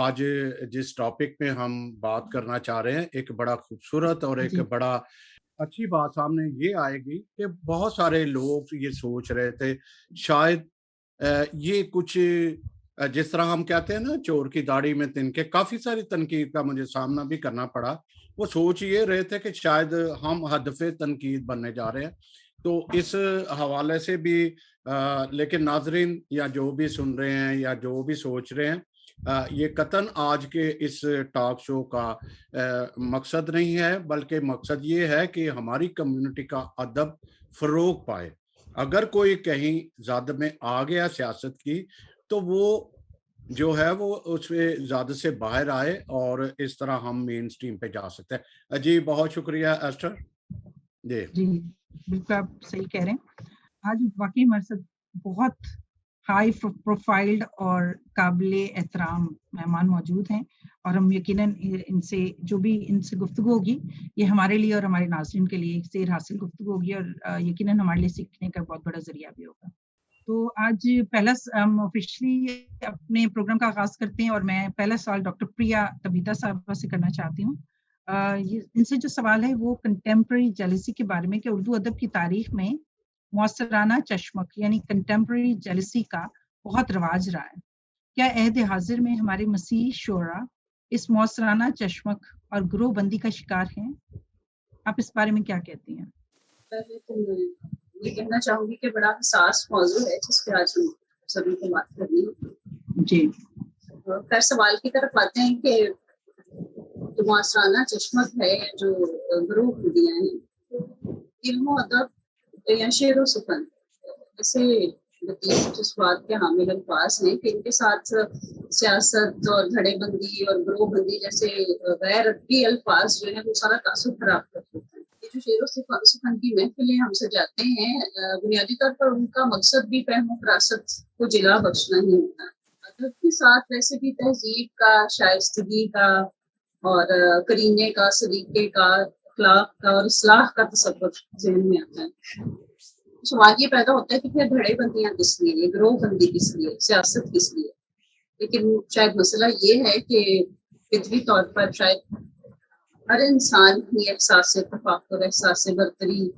آج جس ٹاپک میں ہم بات کرنا چاہ رہے ہیں، ایک بڑا خوبصورت اور ایک جی بڑا اچھی بات سامنے یہ آئے گی کہ بہت سارے لوگ یہ سوچ رہے تھے شاید یہ کچھ جس طرح ہم کہتے ہیں نا چور کی داڑھی میں تنکے، کافی ساری تنقید کا مجھے سامنا بھی کرنا پڑا. وہ سوچ یہ رہے تھے کہ شاید ہم ہدف تنقید بننے جا رہے ہیں. تو اس حوالے سے بھی لیکن ناظرین یا جو بھی سن رہے ہیں یا جو بھی سوچ رہے ہیں، یہ قطعاً آج کے اس ٹاک شو کا مقصد نہیں ہے، بلکہ مقصد یہ ہے کہ ہماری کمیونٹی کا ادب فروغ پائے. اگر کوئی کہیں زیادہ میں آ گیا سیاست کی تو وہ جو ہے وہ اس میں زیادہ سے باہر آئے اور اس طرح ہم مین سٹریم پہ جا سکتے ہیں. جی بہت شکریہ ایسٹر. جی جی بالکل آپ صحیح کہہ رہے ہیں. آج واقعی ہمارے ساتھ بہت ہائی پروفائلڈ اور قابل احترام مہمان موجود ہیں، اور ہم یقیناً ان سے جو بھی ان سے گفتگو ہوگی یہ ہمارے لیے اور ہمارے ناظرین کے لیے ایک سیر حاصل گفتگو ہوگی، اور یقیناً ہمارے لیے سیکھنے کا بہت بڑا ذریعہ بھی ہوگا. تو آج پہلا ہم آفیشلی اپنے پروگرام کا آغاز کرتے ہیں، اور میں پہلا سوال ڈاکٹر پریا تبیتا صاحبہ سے کرنا چاہتی ہوں. ان سے جو سوال ہے وہ کنٹمپرری جیلسی کے بارے میں، کہ اردو ادب کی تاریخ میں معاصرانہ چشمک یعنی کنٹمپرری جیلسی کا بہت رواج رہا ہے. کیا عہد حاضر میں ہمارے مسیحی شعراء اس معاصرانہ چشمک اور گروہ بندی کا شکار ہیں؟ آپ اس بارے میں کیا کہتی ہیں؟ پہلے تو میں یہ کہنا چاہوں گی کہ بڑا حساس موضوع ہے جس پہ آج ہم سبھی کو بات کرنی ہے. جی خیر سوال کی طرف آتے ہیں کہ جو معاصرانہ چشمک ہے، جو گروہ بندیاں ہیں، علم و ادب یا شعر و سخن ایسے لطیف جذبات کے حامل الفاظ ہیں کہ ان کے ساتھ سیاست اور دھڑے بندی اور گروہ بندی جیسے غیر ادبی الفاظ جو ہیں وہ سارا تاثر خراب کر دیتے ہیں. یہ جو شعر و سخن کی محفلیں ہم سجاتے ہیں، بنیادی طور پر ان کا مقصد بھی فہم و فراست کو جلا بخشنا ہی ہوتا ہے. ادب کے ساتھ ویسے بھی تہذیب کا، شائستگی کا اور کرینے کا، سلیقے کا، اخلاق کا اور اصلاح کا تصور ذہن میں آتا ہے. سوال یہ پیدا ہوتا ہے کہ پھر دھڑے بندیاں کس لیے، گروہ بندی کس لیے، سیاست کس لیے؟ لیکن شاید مسئلہ یہ ہے کہ فطری طور پر شاید ہر انسان ہی احساس تفاخر، احساس برتری،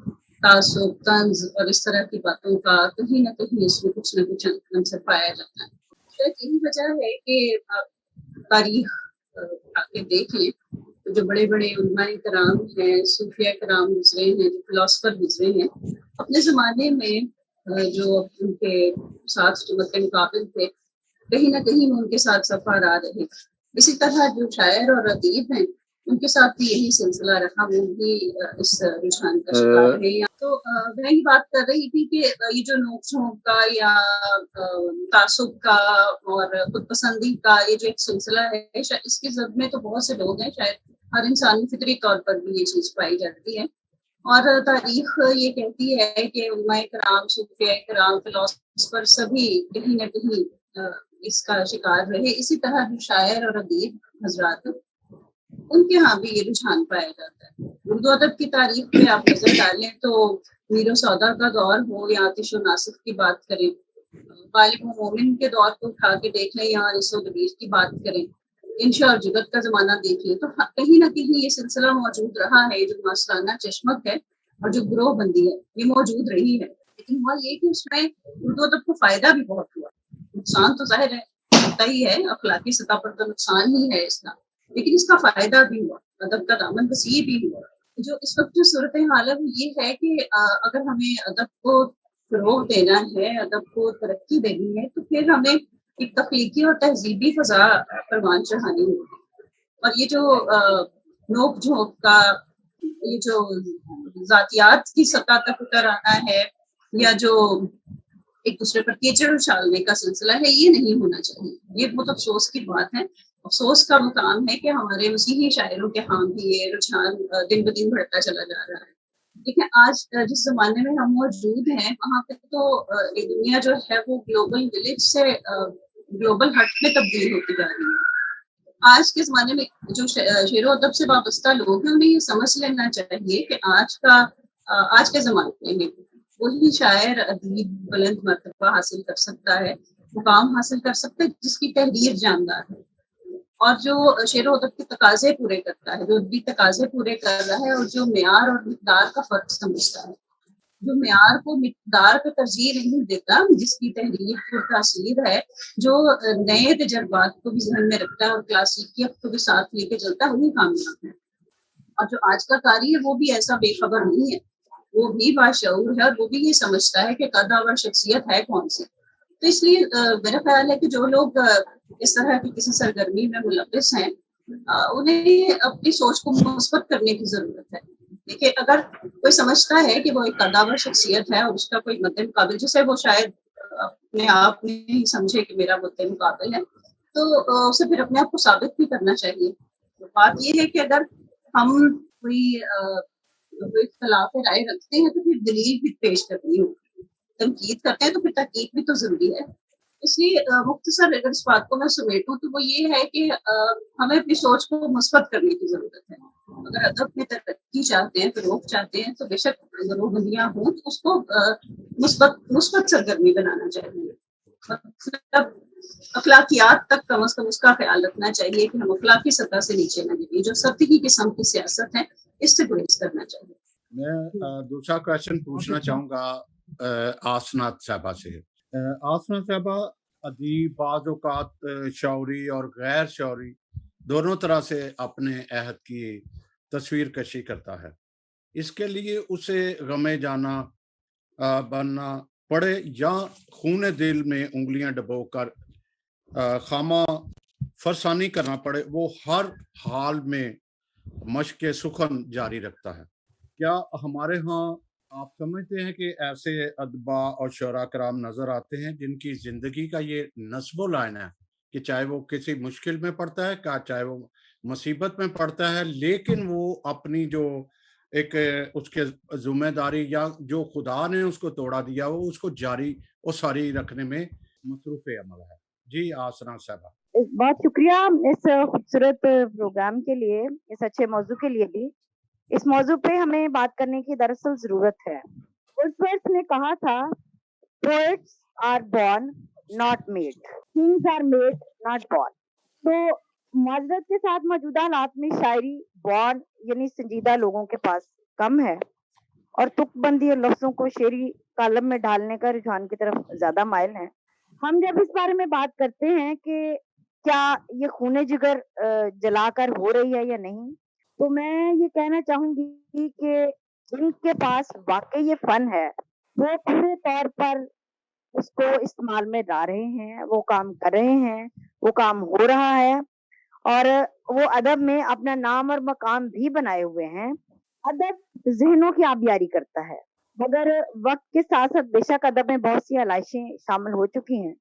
تعصب، طنز اور اس طرح کی باتوں کا کہیں نہ کہیں اس میں کچھ نہ کچھ عنصر پایا جاتا ہے. شاید یہی وجہ ہے کہ تاریخ آ کے دیکھ لیں تو جو بڑے بڑے علماء کرام ہیں، صوفیاء کرام گزرے ہیں، جو فلاسفر گزرے ہیں، اپنے زمانے میں جو ان کے ساتھ جو مقابل تھے، کہیں نہ کہیں ان کے ساتھ سفر آ رہے. اسی طرح جو شاعر اور ادیب ہیں ان کے ساتھ بھی یہی سلسلہ رہا، وہ بھی اس رجحان کا شکار ہے. تو میں یہ بات کر رہی تھی کہ یہ جو نوک جھونک کا یا تعصب کا اور خود پسندی کا یہ جو ایک سلسلہ ہے، اس کی زد میں تو بہت سے لوگ ہیں، شاید ہر انسان فطری طور پر بھی یہ چیز پائی جاتی ہے. اور تاریخ یہ کہتی ہے کہ علماء کرام، صوفیاء کرام، فلاسفر سبھی کہیں نہ کہیں اس کا شکار رہے. اسی طرح جو شاعر اور ادیب حضرات ان کے ہاں بھی یہ رجحان پایا جاتا ہے. اردو ادب کی تاریخ پہ آپ نظر ڈالیں تو میر و سودا کا دور ہو یا آتش و ناصف کی بات کریں، غالب و مومن کے دور کو اٹھا کے دیکھ لیں یا انیس و دبیر کی بات کریں، انشاء اور جگت کا زمانہ دیکھ لیں، تو کہیں نہ کہیں یہ سلسلہ موجود رہا ہے. جو معاصرانہ چشمک ہے اور جو گروہ بندی ہے یہ موجود رہی ہے. لیکن ہوا یہ کہ اس میں اردو ادب کو فائدہ بھی بہت ہوا. نقصان تو ظاہر ہے ہوتا ہی ہے، اخلاقی سطح پر تو نقصان ہی ہے اس کا، لیکن اس کا فائدہ بھی ہوا، ادب کا دامن وسیع بھی ہوا. جو اس وقت جو صورتحال ہے وہ یہ ہے کہ اگر ہمیں ادب کو فروغ دینا ہے، ادب کو ترقی دینی ہے، تو پھر ہمیں ایک تخلیقی اور تہذیبی فضا پروان چڑھانی ہوگی. اور یہ جو نوک جھونک کا، یہ جو ذاتیات کی سطح تک اتر آنا ہے یا جو ایک دوسرے پر کیچڑ اچھالنے کا سلسلہ ہے، یہ نہیں ہونا چاہیے. یہ بہت افسوس کی بات ہے. افسوس کا مقام ہے کہ ہمارے مسیحی شاعروں کے ہاں بھی یہ رجحان دن بدن بڑھتا چلا جا رہا ہے. دیکھیں آج جس زمانے میں ہم موجود ہیں وہاں پہ تو یہ دنیا جو ہے وہ گلوبل ولیج سے گلوبل ہٹ میں تبدیل ہوتی جا رہی ہے. آج کے زمانے میں جو شعر و ادب سے وابستہ لوگ ہیں انہیں یہ سمجھ لینا چاہیے کہ آج کے زمانے میں وہی شاعر ادیب بلند مرتبہ حاصل کر سکتا ہے، مقام حاصل کر سکتا ہے جس کی تحریر جاندار ہے. اور جو شعر و ادب کے تقاضے پورے کرتا ہے، جو ادبی تقاضے پورے کر رہا ہے، اور جو معیار اور مقدار کا فرق سمجھتا ہے، جو معیار کو مقدار پہ ترجیح نہیں دیتا، جس کی تحریر پرتاثیر ہے، جو نئے تجربات کو بھی ذہن میں رکھتا ہے اور کلاسیکیت کو بھی ساتھ لے کے چلتا ہے، وہی کامیاب ہے۔ اور جو آج کا قاری ہے وہ بھی ایسا بے خبر نہیں ہے، وہ بھی باشعور ہے، اور وہ بھی یہ سمجھتا ہے کہ قدآور شخصیت ہے کون سی۔ تو اس لیے میرا خیال ہے کہ جو لوگ اس طرح کی کسی سرگرمی میں ملوث ہیں، انہیں اپنی سوچ کو مثبت کرنے کی ضرورت ہے۔ دیکھیے، اگر کوئی سمجھتا ہے کہ وہ ایک قدآور شخصیت ہے اور اس کا کوئی مد مقابل، جسے وہ شاید اپنے آپ میں ہی سمجھے کہ میرا مد مقابل ہے، تو اسے پھر اپنے آپ کو ثابت بھی کرنا چاہیے۔ تو بات یہ ہے کہ اگر ہم کوئی اختلاف رائے رکھتے ہیں تو پھر دلیل بھی پیش کرنی ہوگی، تنقید کرتے ہیں تو پھر تحقیق بھی تو ضروری ہے۔ اس لیے مختصر اگر اس بات کو میں سمیٹوں تو وہ یہ ہے کہ ہمیں اپنی سوچ کو مثبت کرنے کی ضرورت ہے۔ اگر ادب میں ترقی چاہتے ہیں، فروغ چاہتے ہیں، تو بے شک ضرورتیاں ہوں تو اس کو مثبت سرگرمی بنانا چاہیے۔ مطلب اخلاقیات تک کم از کم اس کا خیال رکھنا چاہیے کہ ہم اخلاقی سطح سے نیچے نہ گریں۔ جو سطحی قسم کی سیاست ہے اس سے گریز کرنا چاہیے۔ میں دوسرا کویشچن پوچھنا چاہوں گا آسنات صاحبہ سے۔ آسنات صاحبہ، ادیب بعض اوقات شعوری اور غیر شعوری دونوں طرح سے اپنے عہد کی تصویر کشی کرتا ہے، اس کے لیے اسے غم جانا بننا پڑے یا خون دل میں انگلیاں ڈبو کر خامہ فرسانی کرنا پڑے، وہ ہر حال میں مشق سخن جاری رکھتا ہے۔ کیا ہمارے ہاں آپ سمجھتے ہیں کہ ایسے ادبا اور شعراء کرام نظر آتے ہیں جن کی زندگی کا یہ نصب و لائن ہے کہ چاہے وہ کسی مشکل میں پڑتا ہے، چاہے وہ مصیبت میں پڑتا ہے، لیکن وہ اپنی جو ایک اس کے ذمہ داری یا جو خدا نے اس کو توڑا دیا وہ اس کو جاری اور ساری رکھنے میں مصروف عمل ہے؟ جی آسنا صاحبہ۔ بہت شکریہ اس خوبصورت پروگرام کے لیے، اس اچھے موضوع کے لیے بھی۔ اس موضوع پہ ہمیں بات کرنے کی دراصل ضرورت ہے۔ ورڈسورتھ نے کہا تھا poets are born not made, kings are made not born۔ تو معذرت کے ساتھ موجودہ حالات میں شاعری بورن یعنی سنجیدہ لوگوں کے پاس کم ہے، اور تک بندی اور لفظوں کو شعری کالم میں ڈالنے کا رجحان کی طرف زیادہ مائل ہیں۔ ہم جب اس بارے میں بات کرتے ہیں کہ کیا یہ خون جگر جلا کر ہو رہی ہے یا نہیں، تو میں یہ کہنا چاہوں گی کہ جن کے پاس واقعی یہ فن ہے وہ پورے طور پر اس کو استعمال میں لا رہے ہیں، وہ کام کر رہے ہیں، وہ کام ہو رہا ہے، اور وہ ادب میں اپنا نام اور مقام بھی بنائے ہوئے ہیں۔ ادب ذہنوں کی آبیاری کرتا ہے، مگر وقت کے ساتھ ساتھ بے شک ادب میں بہت سی علائشیں شامل ہو چکی ہیں۔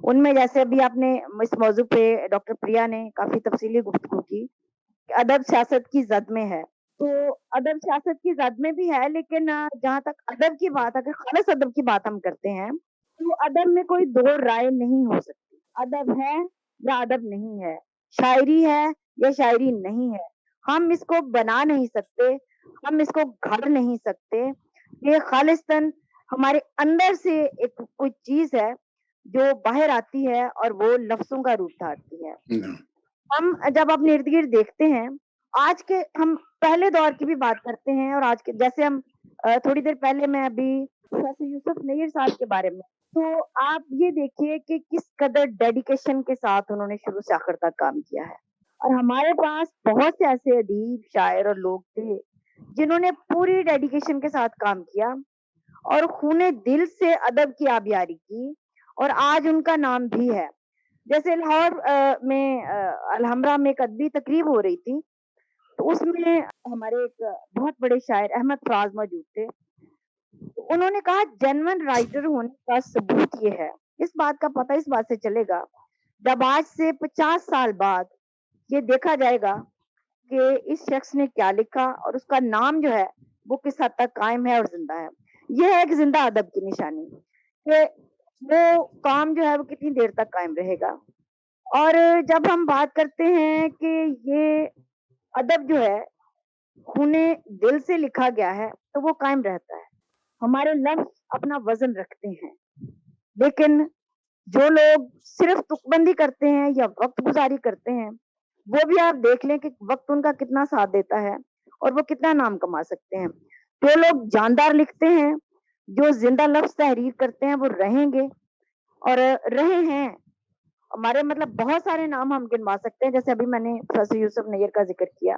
ان میں جیسے ابھی آپ نے اس موضوع پہ ڈاکٹر پریا نے کافی تفصیلی گفتگو کی کہ ادب سیاست کی زد میں ہے، تو ادب سیاست کی زد میں بھی ہے، لیکن جہاں تک ادب کی بات، اگر خالص ادب کی بات ہم کرتے ہیں تو ادب میں کوئی دو رائے نہیں ہو سکتی۔ ادب ہے یا ادب نہیں ہے، شاعری ہے یا شاعری نہیں ہے، ہم اس کو بنا نہیں سکتے، ہم اس کو گھڑ نہیں سکتے۔ یہ خالصتاً ہمارے اندر سے ایک کوئی چیز ہے جو باہر آتی ہے اور وہ لفظوں کا روپ دھارتی ہے۔ ہم جب اپنے ارد گرد دیکھتے ہیں، آج کے ہم پہلے دور کی بھی بات کرتے ہیں، اور آج کے جیسے ہم تھوڑی دیر پہلے میں ابھی پروفیسر یوسف نیر صاحب کے بارے میں، تو آپ یہ دیکھیے کہ کس قدر ڈیڈیکیشن کے ساتھ انہوں نے شروع سے آخر تک کام کیا ہے، اور ہمارے پاس بہت سے ایسے ادیب، شاعر اور لوگ تھے جنہوں نے پوری ڈیڈیکیشن کے ساتھ کام کیا اور خون دل سے ادب کی آبیاری کی، اور آج ان کا نام بھی ہے۔ جیسے لاہور میں الحمرا میں ایک ادبی تقریب ہو رہی تھی، تو اس میں ہمارے ایک بہت بڑے شاعر احمد فراز موجود تھے۔ انہوں نے کہا جینوئن رائٹر ہونے کا ثبوت یہ ہے، اس بات کا پتہ اس بات سے چلے گا جب آج سے 50 سال بعد یہ دیکھا جائے گا کہ اس شخص نے کیا لکھا اور اس کا نام جو ہے وہ کس حد تک قائم ہے اور زندہ ہے۔ یہ ہے ایک زندہ ادب کی نشانی کہ وہ کام جو ہے وہ کتنی دیر تک قائم رہے گا۔ اور جب ہم بات کرتے ہیں کہ یہ ادب جو ہے خون دل سے لکھا گیا ہے تو وہ قائم رہتا ہے۔ ہمارے لفظ اپنا وزن رکھتے ہیں، لیکن جو لوگ صرف تکبندی کرتے ہیں یا وقت گزاری کرتے ہیں وہ بھی آپ دیکھ لیں کہ وقت ان کا کتنا ساتھ دیتا ہے اور وہ کتنا نام کما سکتے ہیں. جو لوگ جاندار لکھتے ہیں, جو زندہ لفظ تحریر کرتے ہیں, وہ رہیں گے اور رہے ہیں. ہمارے مطلب بہت سارے نام ہم گنوا سکتے ہیں, جیسے ابھی میں نے پروفیسر یوسف نیر کا ذکر کیا.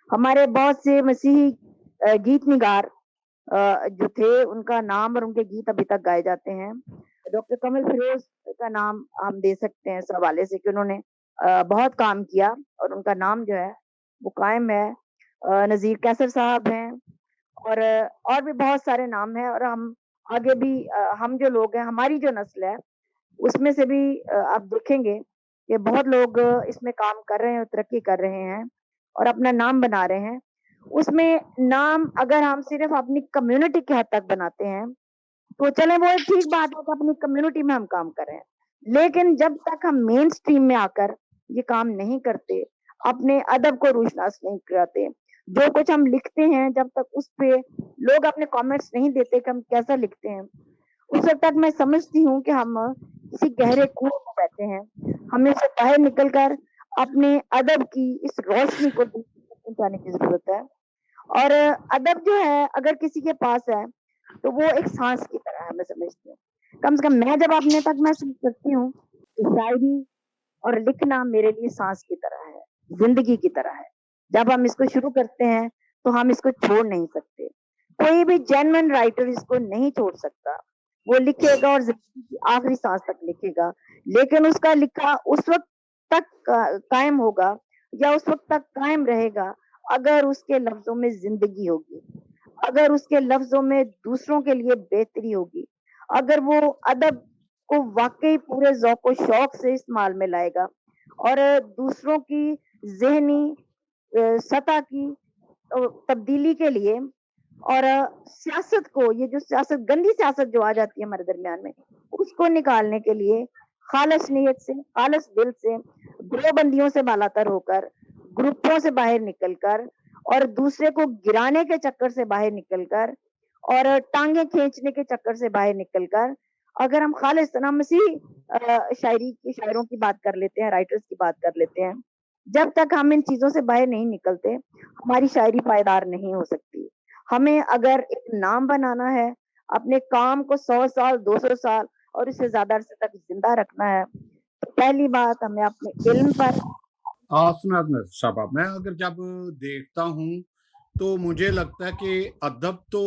ہمارے بہت سے مسیحی گیت نگار جو تھے, ان کا نام اور ان کے گیت ابھی تک گائے جاتے ہیں. ڈاکٹر کمل فیروز کا نام ہم دے سکتے ہیں اس حوالے سے کہ انہوں نے بہت کام کیا اور ان کا نام جو ہے وہ قائم ہے. نذیر کیسر صاحب ہیں اور بھی بہت سارے نام ہیں. اور ہم آگے بھی ہم جو لوگ ہیں, ہماری جو نسل ہے, اس میں سے بھی آپ دیکھیں گے کہ بہت لوگ اس میں کام کر رہے ہیں اور ترقی کر رہے ہیں اور اپنا نام بنا رہے ہیں. اس میں نام اگر ہم صرف اپنی کمیونٹی کے حد تک بناتے ہیں تو چلیں وہ ایک ٹھیک بات ہے کہ اپنی کمیونٹی میں ہم کام کر رہے ہیں, لیکن جب تک ہم مین سٹریم میں آ کر یہ کام نہیں کرتے, اپنے ادب کو روشناس نہیں کراتے, جو کچھ ہم لکھتے ہیں جب تک اس پہ لوگ اپنے کامنٹس نہیں دیتے کہ ہم کیسا لکھتے ہیں, اس وقت تک میں سمجھتی ہوں کہ ہم کسی گہرے کنویں میں بیٹھے ہیں. ہمیں سے باہر نکل کر اپنے ادب کی اس روشنی کو پہنچانے کی ضرورت ہے. اور ادب جو ہے اگر کسی کے پاس ہے تو وہ ایک سانس کی طرح ہے, میں سمجھتی ہوں. کم سے کم میں جب اپنے تک محسوس کرتی ہوں تو شاعری اور لکھنا میرے لیے سانس کی طرح ہے, زندگی کی طرح ہے. جب ہم اس کو شروع کرتے ہیں تو ہم اس کو چھوڑ نہیں سکتے. کوئی بھی جینوئن رائٹر اس کو نہیں چھوڑ سکتا. وہ لکھے گا اور زندگی کی آخری سانس تک لکھے گا, لیکن اس کا لکھا اس وقت تک قائم ہوگا یا اس وقت تک قائم رہے گا اگر اس کے لفظوں میں زندگی ہوگی, اگر اس کے لفظوں میں دوسروں کے لیے بہتری ہوگی, اگر وہ ادب کو واقعی پورے ذوق و شوق سے استعمال میں لائے گا اور دوسروں کی ذہنی سطح کی تبدیلی کے لیے اور سیاست کو, یہ جو سیاست گندی سیاست جو آ جاتی ہے ہمارے درمیان میں, اس کو نکالنے کے لیے خالص نیت سے, خالص دل سے, گروہ بندیوں سے بالاتر ہو کر, گروپوں سے باہر نکل کر اور دوسرے کو گرانے کے چکر سے باہر نکل کر اور ٹانگیں کھینچنے کے چکر سے باہر نکل کر, اگر ہم خالص مسیحی شاعری کی شاعروں کی بات کر لیتے ہیں, رائٹرز کی بات کر لیتے ہیں, جب تک ہم ان چیزوں سے باہر نہیں نکلتے ہماری شاعری پائیدار نہیں ہو سکتی. ہمیں اگر ایک نام بنانا ہے, اپنے کام کو 100 سال 200 سال اور اس سے زیادہ عرصے تک زندہ رکھنا ہے, تو پہلی بات ہمیں اپنے علم پر. صاحبہ, میں اگر جب دیکھتا ہوں تو مجھے لگتا ہے کہ ادب تو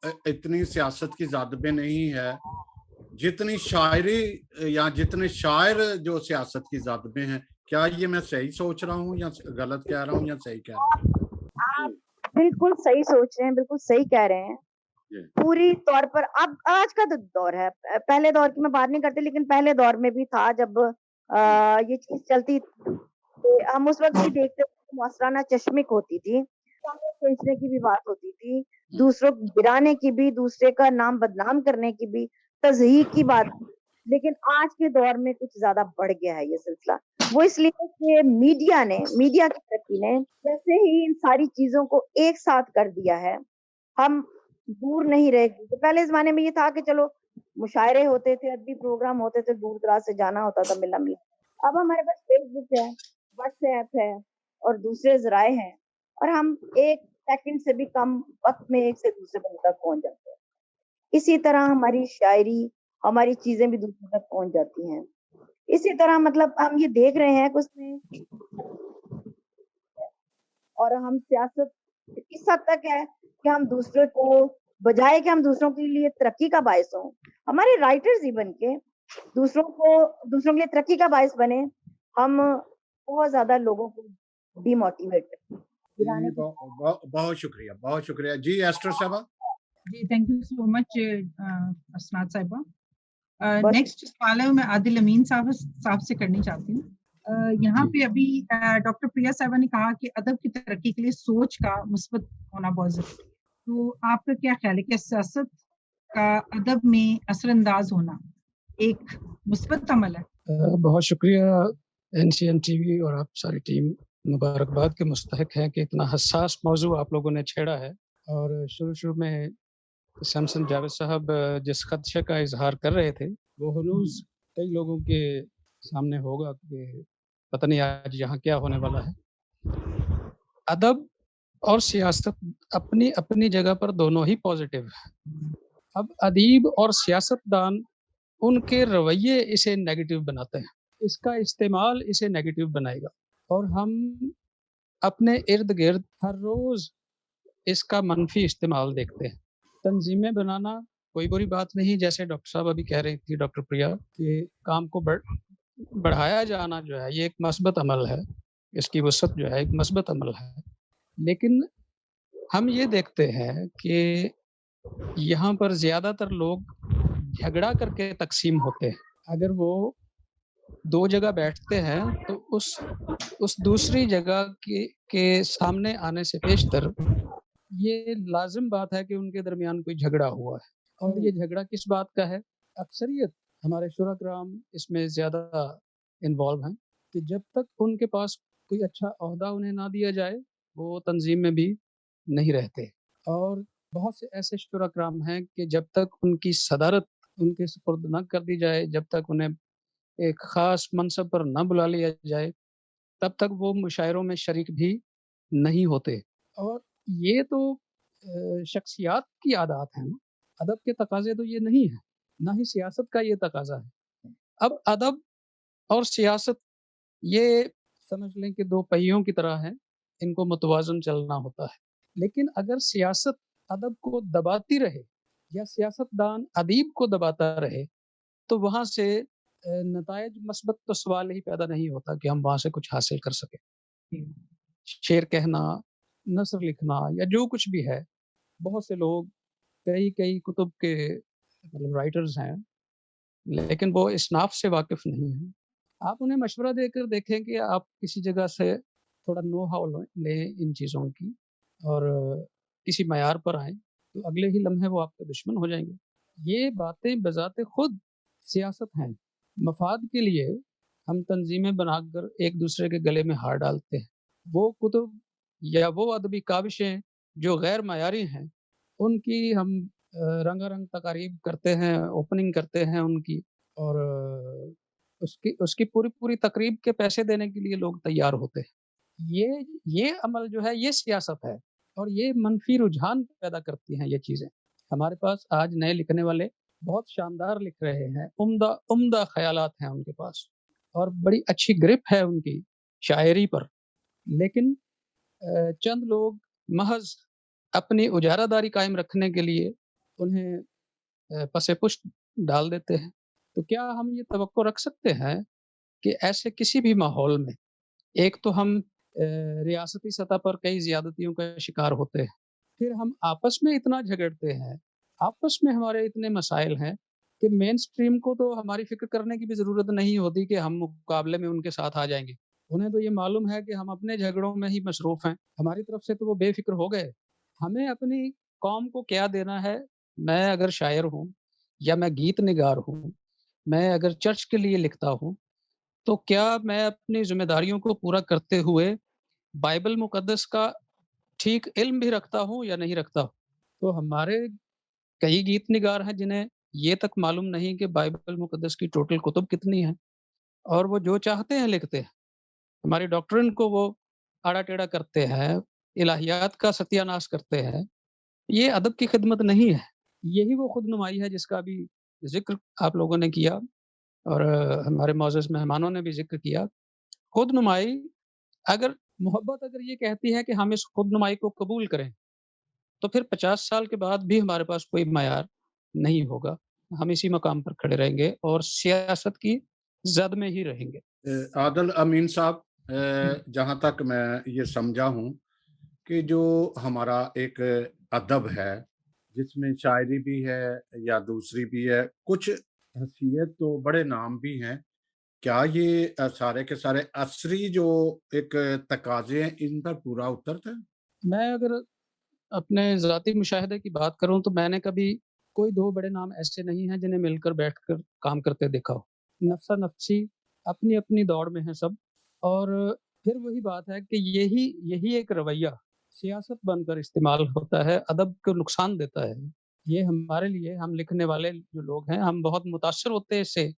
اتنی سیاست کی زد میں نہیں ہے جتنی شاعری یا جتنے شاعر جو سیاست کی زد میں ہیں. کیا یہ میں صحیح سوچ رہا ہوں یا غلط کہہ رہا ہوں یا صحیح کہہ رہا ہوں؟ آپ بالکل صحیح سوچ رہے ہیں, بالکل صحیح کہہ رہے ہیں. پوری طور پر اب آج کا دور ہے, پہلے دور کی میں بات نہیں کرتی, لیکن پہلے دور میں بھی تھا جب یہ چیز چلتی. ہم اس وقت بھی دیکھتے معاشرانہ چشمک ہوتی تھی, کھینچنے کی بھی بات ہوتی تھی, دوسروں کو گرانے کی بھی, دوسرے کا نام بدنام کرنے کی بھی, تضحیق کی بات. لیکن آج کے دور میں کچھ زیادہ بڑھ گیا ہے یہ سلسلہ. وہ اس لیے کہ میڈیا کی ترقی نے جیسے ہی ان ساری چیزوں کو ایک ساتھ کر دیا ہے, ہم دور نہیں رہے گی. تو پہلے زمانے میں یہ تھا کہ چلو مشاعرے ہوتے تھے, ادبی پروگرام ہوتے تھے, دور دراز سے جانا ہوتا تھا ملنا. اب ہمارے پاس فیس بک ہے, واٹس ایپ ہے اور دوسرے ذرائع ہیں, اور ہم ایک سیکنڈ سے بھی کم وقت میں ایک سے دوسرے بندے تک پہنچ جاتے ہیں. اسی طرح ہماری شاعری, ہماری چیزیں بھی دوسرے تک پہنچ جاتی ہیں. اسی طرح مطلب ہم یہ دیکھ رہے ہیں کہ اس میں اور ہم سیاست اس حد تک ہے کہ ہم دوسرے کو بجائے کہ ہم دوسروں کے لیے ترقی کا باعث ہوں, ہمارے رائٹرز ہی بن کے دوسروں کے لیے ترقی کا باعث بنے, ہم بہت زیادہ لوگوں کو ڈی موٹیویٹ. بہت شکریہ, بہت شکریہ. جی ایسٹر صاحبہ. جی تھینک یو سو مچ اسناد صاحبہ. نیکسٹ سوال ہے میں عادل امین صاحب سے کرنی چاہتی ہوں. یہاں پہ ابھی ڈاکٹر پریا صاحبہ نے کہا کہ ادب کی ترقی کے لیے سوچ کا مثبت ہونا بہت ضروری ہے. تو آپ کا کیا خیال ہے کہ سیاست کا ادب میں اثر انداز ہونا ایک مثبت عمل ہے؟ بہت شکریہ NCN TV اور آپ ساری ٹیم, مبارکباد کے مستحق ہیں کہ اتنا حساس موضوع آپ لوگوں نے چھیڑا ہے. اور شروع میں سمسن جاوید صاحب جس خدشے کا اظہار کر رہے تھے وہ ہنوز کئی لوگوں کے سامنے ہوگا کہ پتہ نہیں آج یہاں کیا ہونے والا ہے۔ ادب اور سیاست اپنی اپنی جگہ پر دونوں ہی پازیٹیو ہے۔ اب ادیب اور سیاست دان ان کے رویے اسے نیگیٹو بناتے ہیں، اس کا استعمال اسے نیگیٹو بنائے گا، اور ہم اپنے ارد گرد ہر روز اس کا منفی استعمال دیکھتے ہیں۔ تنظیمیں بنانا کوئی بری بات نہیں، جیسے ڈاکٹر صاحب ابھی کہہ رہی تھی، ڈاکٹر پریا، کہ کام کو بڑھایا جانا جو ہے یہ ایک مثبت عمل ہے، اس کی وسعت جو ہے ایک مثبت عمل ہے، لیکن ہم یہ دیکھتے ہیں کہ یہاں پر زیادہ تر لوگ جھگڑا کر کے تقسیم ہوتے ہیں۔ اگر وہ دو جگہ بیٹھتے ہیں تو اس دوسری جگہ کے سامنے آنے سے پیشتر یہ لازم بات ہے کہ ان کے درمیان کوئی جھگڑا ہوا ہے، اور یہ جھگڑا کس بات کا ہے؟ اکثریت ہمارے شورا کرام اس میں زیادہ انوالو ہیں کہ جب تک ان کے پاس کوئی اچھا عہدہ انہیں نہ دیا جائے وہ تنظیم میں بھی نہیں رہتے، اور بہت سے ایسے شورا کرام ہیں کہ جب تک ان کی صدارت ان کے سپرد نہ کر دی جائے، جب تک انہیں ایک خاص منصب پر نہ بلا لیا جائے، تب تک وہ مشاعروں میں شریک بھی نہیں ہوتے۔ اور یہ تو شخصیات کی عادات ہیں، ادب کے تقاضے تو یہ نہیں ہے، نہ ہی سیاست کا یہ تقاضا ہے۔ اب ادب اور سیاست یہ سمجھ لیں کہ دو پہیوں کی طرح ہیں، ان کو متوازن چلنا ہوتا ہے، لیکن اگر سیاست ادب کو دباتی رہے یا سیاست دان ادیب کو دباتا رہے تو وہاں سے نتائج مثبت تو سوال ہی پیدا نہیں ہوتا کہ ہم وہاں سے کچھ حاصل کر سکیں۔ شعر کہنا، نثر لکھنا یا جو کچھ بھی ہے، بہت سے لوگ کئی کتب کے مطلب رائٹرز ہیں، لیکن وہ اصناف سے واقف نہیں ہیں۔ آپ انہیں مشورہ دے کر دیکھیں کہ آپ کسی جگہ سے تھوڑا نو ہاؤ لیں ان چیزوں کی اور کسی معیار پر آئیں، تو اگلے ہی لمحے وہ آپ کے دشمن ہو جائیں گے۔ یہ باتیں بذات خود سیاست ہیں۔ مفاد کے لیے ہم تنظیمیں بنا کر ایک دوسرے کے گلے میں ہار ڈالتے ہیں۔ وہ کتب یا وہ ادبی کاوشیں جو غیر معیاری ہیں ان کی ہم رنگا رنگ تقاریب کرتے ہیں، اوپننگ کرتے ہیں ان کی، اور اس کی پوری تقریب کے پیسے دینے کے لیے لوگ تیار ہوتے ہیں۔ یہ عمل جو ہے یہ سیاست ہے، اور یہ منفی رجحان پیدا کرتی ہیں یہ چیزیں۔ ہمارے پاس آج نئے لکھنے والے بہت شاندار لکھ رہے ہیں، عمدہ خیالات ہیں ان کے پاس، اور بڑی اچھی گرپ ہے ان کی شاعری پر، لیکن چند لوگ محض اپنی اجارہ داری قائم رکھنے کے لیے انہیں پس پشت ڈال دیتے ہیں۔ تو کیا ہم یہ توقع رکھ سکتے ہیں کہ ایسے کسی بھی ماحول میں ایک تو ہم ریاستی سطح پر کئی زیادتیوں کا شکار ہوتے ہیں، پھر ہم آپس میں اتنا جھگڑتے ہیں، آپس میں ہمارے اتنے مسائل ہیں کہ مین سٹریم کو تو ہماری فکر کرنے کی بھی ضرورت نہیں ہوتی کہ ہم مقابلے میں ان کے ساتھ آ جائیں گے۔ انہیں تو یہ معلوم ہے کہ ہم اپنے جھگڑوں میں ہی مصروف ہیں، ہماری طرف سے تو وہ بے فکر ہو گئے۔ ہمیں اپنی قوم کو کیا دینا ہے؟ میں اگر شاعر ہوں یا میں گیت نگار ہوں، میں اگر چرچ کے لیے لکھتا ہوں، تو کیا میں اپنی ذمہ داریوں کو پورا کرتے ہوئے بائبل مقدس کا ٹھیک علم بھی رکھتا ہوں یا نہیں رکھتا؟ تو ہمارے کئی گیت نگار ہیں جنہیں یہ تک معلوم نہیں کہ بائبل مقدس کی ٹوٹل کتب کتنی ہیں، اور وہ جو چاہتے ہیں لکھتے ہیں۔ ہماری ڈاکٹرن کو وہ آڑا ٹیڑھا کرتے ہیں، الہیات کا ستیہ ناش کرتے ہیں۔ یہ ادب کی خدمت نہیں ہے، یہی وہ خود نمائی ہے جس کا بھی ذکر آپ لوگوں نے کیا اور ہمارے معزز مہمانوں نے بھی ذکر کیا۔ خود نمائی، اگر محبت یہ کہتی ہے کہ ہم اس خود نمائی کو قبول کریں، تو پھر 50 سال کے بعد بھی ہمارے پاس کوئی معیار نہیں ہوگا، ہم اسی مقام پر کھڑے رہیں گے اور سیاست کی زد میں ہی رہیں گے۔ عادل امین صاحب، جہاں تک میں یہ سمجھا ہوں کہ جو ہمارا ایک ادب ہے جس میں شاعری بھی ہے یا دوسری بھی ہے، کچھ حیثیت تو بڑے نام بھی ہیں، کیا یہ سارے کے سارے عصری جو ایک تقاضے ہیں ان پر پورا اترتا ہے؟ میں اگر اپنے ذاتی مشاہدے کی بات کروں تو میں نے کبھی کوئی دو بڑے نام ایسے نہیں ہیں جنہیں مل کر بیٹھ کر کام کرتے دیکھا ہو۔ نفسا نفسی اپنی اپنی دوڑ میں ہیں سب، اور پھر وہی بات ہے کہ یہی ایک رویہ سیاست بن کر استعمال ہوتا ہے، ادب کو نقصان دیتا ہے۔ یہ ہمارے لیے، ہم لکھنے والے جو لوگ ہیں، ہم بہت متاثر ہوتے ہیں اس سے،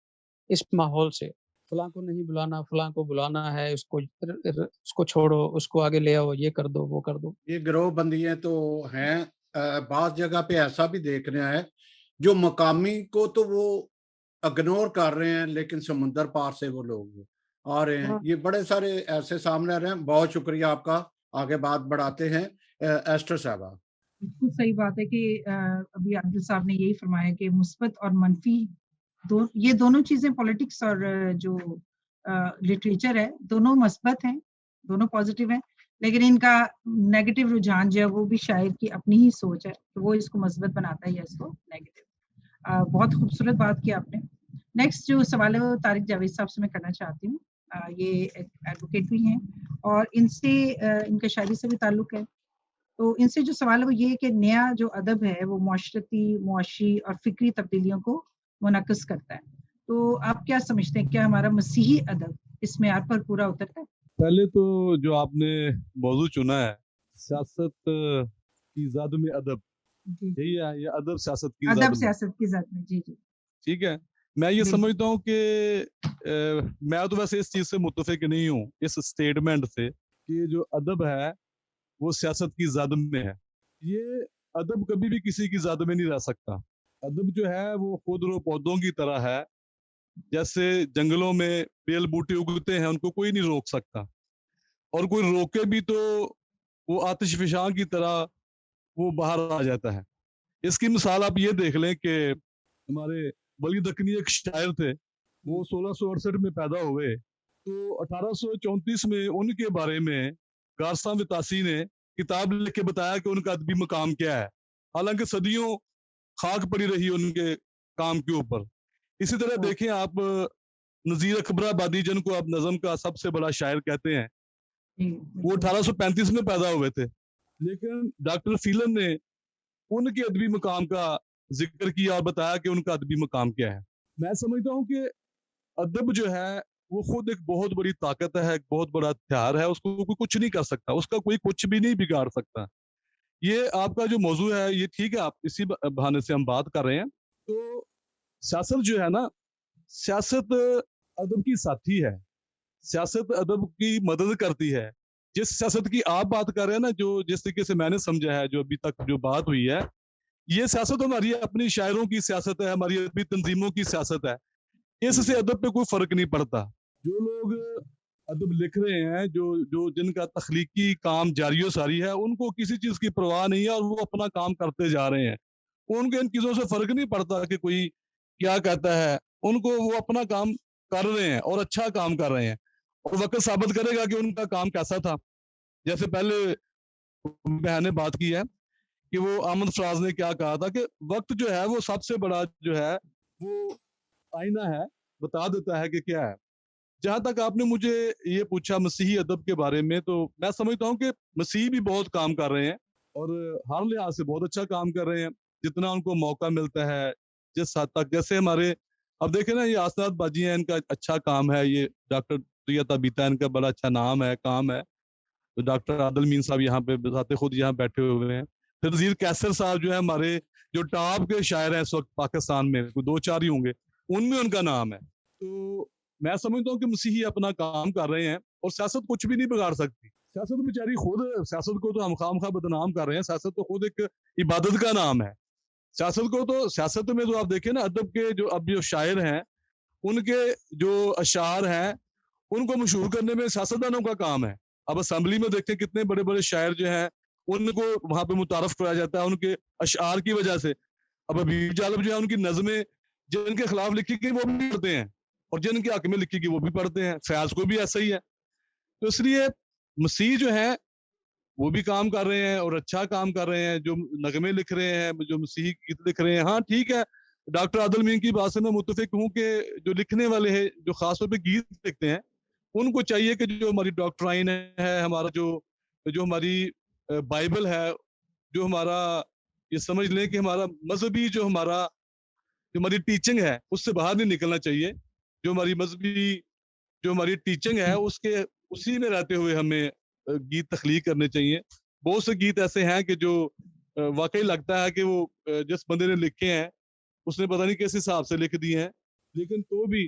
اس ماحول سے فلاں کو نہیں بلانا، فلاں کو بلانا ہے، اس کو چھوڑو، اس کو آگے لے آؤ، یہ کر دو، وہ کر دو. یہ گروہ بندیاں تو ہیں، بعض جگہ پہ ایسا بھی دیکھ رہے ہیں جو مقامی کو تو وہ اگنور کر رہے ہیں، لیکن سمندر پار سے وہ لوگ آ رہے ہیں. یہ بڑے سارے ایسے سامنے آ رہے ہیں. بہت شکریہ آپ کا. آگے بات بڑھاتے ہیں. ایسٹر صاحبہ. بالکل صحیح بات ہے کہ ابھی عادل صاحب نے یہی فرمایا کہ مثبت اور منفی یہ دونوں چیزیں پولیٹکس اور جو لٹریچر ہے دونوں مثبت ہیں، دونوں پازیٹیو ہیں، لیکن ان کا نیگیٹو رجحان جو ہے وہ بھی شاعر کی اپنی ہی سوچ ہے، تو وہ اس کو مثبت بناتا ہے یا اس کو نیگیٹو. بہت خوبصورت بات کی آپ نے. نیکسٹ جو سوال ہے وہ طارق جاوید صاحب سے میں کرنا چاہتی ہوں. یہ ایڈوکیٹ بھی ہیں اور ان سے ان کا شاعری سے بھی تعلق ہے. تو ان سے جو سوال ہے وہ یہ کہ نیا جو ادب ہے وہ معاشرتی، معاشی اور فکری تبدیلیوں کو منعکس کرتا ہے. تو آپ کیا سمجھتے ہیں، کیا ہمارا مسیحی ادب اس معیار پر پورا اترتا ہے؟ پہلے تو جو آپ نے موضوع چنا ہے سیاست کی زد میں ادب، یہی ہے، یہ ادب سیاست کی زد میں. ادب سیاست کی زد میں، جی جی ٹھیک ہے. میں یہ بالکل. سمجھتا ہوں کہ میں تو ویسے اس چیز سے متفق نہیں ہوں، اس سٹیٹمنٹ سے، کہ جو ادب ہے وہ سیاست کی زد میں ہے. یہ ادب کبھی بھی کسی کی زد میں نہیں رہ سکتا. ادب جو ہے وہ خود رو پودوں کی طرح ہے. جیسے جنگلوں میں بیل بوٹے اگتے ہیں، ان کو کوئی نہیں روک سکتا، اور کوئی روکے بھی تو وہ آتش فشاں کی طرح وہ باہر آ جاتا ہے. اس کی مثال آپ یہ دیکھ لیں کہ ہمارے ولی دکنی ایک شاعر تھے، وہ 1668 میں پیدا ہوئے، تو 1834 میں ان کے بارے میں گارساں وتاسی نے کتاب لکھ کے بتایا کہ ان کا ادبی مقام کیا ہے، حالانکہ صدیوں خاک پڑی رہی ان کے کام کے اوپر. اسی طرح دیکھیں آپ نذیر اکبر آبادی، جن کو آپ نظم کا سب سے بڑا شاعر کہتے ہیں، وہ 1835 میں پیدا ہوئے تھے، لیکن ڈاکٹر فیلن نے ان کے ادبی مقام کا ذکر کیا اور بتایا کہ ان کا ادبی مقام کیا ہے. میں سمجھتا ہوں کہ ادب جو ہے وہ خود ایک بہت بڑی طاقت ہے، ایک بہت بڑا ہتھیار ہے. اس کو کوئی کچھ نہیں کر سکتا، اس کا کوئی کچھ بھی نہیں بگاڑ سکتا. یہ آپ کا جو موضوع ہے یہ ٹھیک ہے، آپ اسی بہانے سے ہم بات کر رہے ہیں. تو سیاست جو ہے نا، سیاست ادب کی ساتھی ہے، سیاست ادب کی مدد کرتی ہے. جس سیاست کی آپ بات کر رہے ہیں نا، جو جس طریقے سے میں نے سمجھا ہے، جو ابھی تک جو بات ہوئی ہے، یہ سیاست ہماری اپنی شاعروں کی سیاست ہے، ہماری ادبی تنظیموں کی سیاست ہے. اس سے ادب پہ کوئی فرق نہیں پڑتا. جو لوگ ادب لکھ رہے ہیں، جو جن کا تخلیقی کام جاری و ساری ہے، ان کو کسی چیز کی پرواہ نہیں ہے اور وہ اپنا کام کرتے جا رہے ہیں. ان کے ان چیزوں سے فرق نہیں پڑتا کہ کوئی کیا کہتا ہے. ان کو وہ اپنا کام کر رہے ہیں اور اچھا کام کر رہے ہیں، اور وقت ثابت کرے گا کہ ان کا کام کیسا تھا. جیسے پہلے میں نے بات کی ہے کہ وہ احمد فراز نے کیا کہا تھا کہ وقت جو ہے وہ سب سے بڑا جو ہے وہ آئینہ ہے، بتا دیتا ہے کہ کیا ہے. جہاں تک آپ نے مجھے یہ پوچھا مسیحی ادب کے بارے میں، تو میں سمجھتا ہوں کہ مسیحی بھی بہت کام کر رہے ہیں اور ہر لحاظ سے بہت اچھا کام کر رہے ہیں، جتنا ان کو موقع ملتا ہے، جس حد تک. جیسے ہمارے اب دیکھیں نا، یہ آسنات باجی ہیں، ان کا اچھا کام ہے. یہ ڈاکٹر پریت ابیتا، ان کا بڑا اچھا نام ہے، کام ہے. تو ڈاکٹر عادل مین صاحب یہاں پہ بذات خود یہاں بیٹھے ہوئے ہیں. پھر نذیر کیسر صاحب جو ہے ہمارے جو ٹاپ کے شاعر ہیں اس وقت پاکستان میں، کوئی 2-4 ہی ہوں گے، ان میں ان کا نام ہے. تو میں سمجھتا ہوں کہ مسیحی اپنا کام کر رہے ہیں اور سیاست کچھ بھی نہیں بگاڑ سکتی. سیاست بیچاری خود، سیاست کو تو ہم خواہ بدنام کر رہے ہیں. سیاست تو خود ایک عبادت کا نام ہے. سیاست کو تو، سیاست میں جو آپ دیکھیں نا، ادب کے جو اب جو شاعر ہیں، ان کے جو اشعار ہیں، ان کو مشہور کرنے میں سیاستدانوں کا کام ہے. اب اسمبلی میں دیکھتے ہیں کتنے بڑے بڑے شاعر جو ہیں، ان کو وہاں پہ متعارف کرایا جاتا ہے ان کے اشعار کی وجہ سے. اب حبیب جالب جو ہے، ان کی نظمیں جن کے خلاف لکھی گئی وہ بھی پڑھتے ہیں، اور جن کے حق میں لکھی گئی وہ بھی پڑھتے ہیں. فیاض کو بھی ایسا ہی ہے. تو اس لیے مسیح جو ہے وہ بھی کام کر رہے ہیں اور اچھا کام کر رہے ہیں، جو نغمے لکھ رہے ہیں، جو مسیحی گیت لکھ رہے ہیں. ہاں ٹھیک ہے، ڈاکٹر عادل مین کی بات سے میں متفق ہوں کہ جو لکھنے والے ہیں، جو خاص طور پہ گیت لکھتے ہیں، ان کو چاہیے کہ جو ہماری ڈاکٹرائن ہے، ہمارا جو ہماری بائبل ہے، جو ہمارا یہ سمجھ لیں کہ ہمارا مذہبی جو ہماری ٹیچنگ ہے، اس سے باہر نہیں نکلنا چاہیے. جو ہماری مذہبی جو ہماری ٹیچنگ ہے، اسی میں رہتے ہوئے ہمیں گیت تخلیق کرنے چاہیے. بہت سے گیت ایسے ہیں کہ جو واقعی لگتا ہے کہ وہ جس بندے نے لکھے ہیں اس نے پتہ نہیں کس حساب سے لکھ دیے ہیں، لیکن تو بھی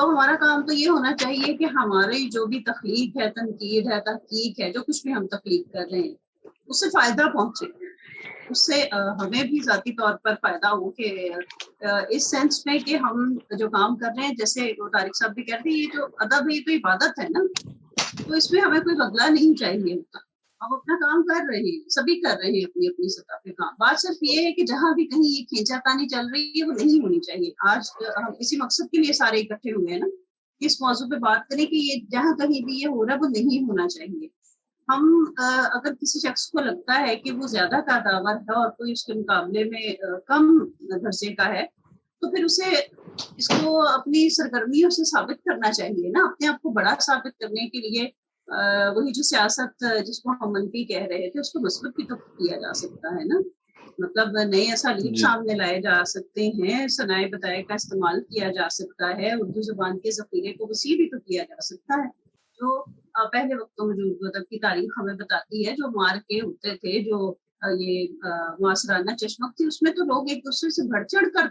تو ہمارا کام تو یہ ہونا چاہیے کہ ہماری جو بھی تخلیق ہے، تنقید ہے، تحقیق ہے، جو کچھ بھی ہم تخلیق کر رہے ہیں اس سے فائدہ پہنچے، اس سے ہمیں بھی ذاتی طور پر فائدہ ہو، کہ اس سینس میں کہ ہم جو کام کر رہے ہیں، جیسے طارق صاحب بھی کہتے ہیں، یہ جو ادب ہے یہ تو عبادت ہے نا، تو اس میں ہمیں کوئی بدلہ نہیں چاہیے ہوتا. ہم اپنا کام کر رہے ہیں، سبھی کر رہے ہیں اپنی اپنی سطح پہ کام. بات صرف یہ ہے کہ جہاں بھی کہیں یہ کھینچا تانی چل رہی ہے وہ نہیں ہونی چاہیے. آج ہم اسی مقصد کے لیے سارے اکٹھے ہوئے ہیں نا، اس موضوع پہ بات کریں کہ یہ جہاں کہیں بھی یہ ہو رہا ہے وہ نہیں ہونا چاہیے. ہم اگر کسی شخص کو لگتا ہے کہ وہ زیادہ قداور ہے اور کوئی اس کے مقابلے میں کم درجے کا ہے، تو پھر اسے اس کو اپنی سرگرمیوں سے ثابت کرنا چاہیے نا، اپنے آپ کو بڑا ثابت کرنے کے لیے. وہی جو سیاست جس کو ہم منفی کہہ رہے تھے اس کو مثبت بھی تو کیا جا سکتا ہے نا. مطلب نئے اسالیب سامنے لائے جا سکتے ہیں، صنائع بتائے کا استعمال کیا جا سکتا ہے، اردو زبان کے ذخیرے کو وسیع بھی تو کیا جا سکتا ہے. جو پہلے وقتوں میں جو اردو ادب کی تاریخ ہمیں بتاتی ہے، جو مارکے ہوتے تھے، جو یہ معاصرانہ چشمک تھی، اس میں تو لوگ ایک دوسرے سے بڑھ چڑھ کر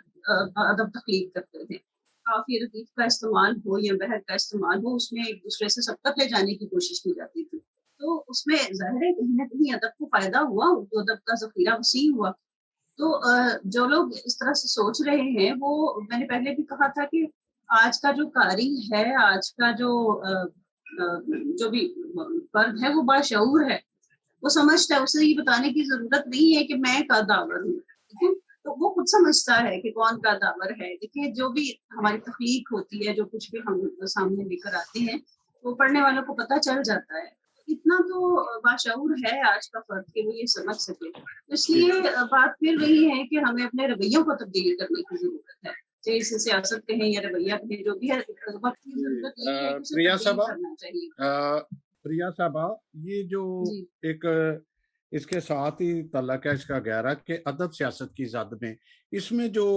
ادب تخلیق کرتے تھے. کافی ردیف کا استعمال ہو یا بحر کا استعمال ہو، اس میں ایک دوسرے سے سبقت لے جانے کی کوشش کی جاتی تھی. تو اس میں ظاہر ہے کہیں نہ کہیں ادب کو فائدہ ہوا، اردو ادب کا ذخیرہ وسیع ہوا. تو جو لوگ اس طرح سے سوچ رہے ہیں، وہ میں نے پہلے بھی کہا تھا کہ آج کا جو قاری ہے، آج کا جو بھی فرد ہے وہ بڑا شعور ہے، وہ سمجھتا ہے. اسے یہ بتانے کی ضرورت نہیں ہے کہ میں قداور ہوں، تو وہ خود سمجھتا ہے کہ کون قداور ہے. دیکھیے جو بھی ہماری تخلیق ہوتی ہے، جو کچھ بھی ہم سامنے لے کر آتے ہیں، وہ پڑھنے والوں کو پتہ چل جاتا ہے. اتنا تو باشعور ہے آج کا فرد کہ وہ یہ سمجھ سکے. اس لیے بات پھر وہی ہے کہ ہمیں اپنے رویوں کو تبدیلی کرنے کی ضرورت ہے، چاہے اسے سیاست کہیں یا رویہ کہیں، جو بھی ہے وقت کی ضرورت یہ ہے کہ اسے تبدیل کرنا چاہیے. پریا صاحبہ، یہ جو ایک اس کے ساتھ ہی تعلق ہے اس کا گہرا کہ ادب سیاست کی زد میں، اس میں جو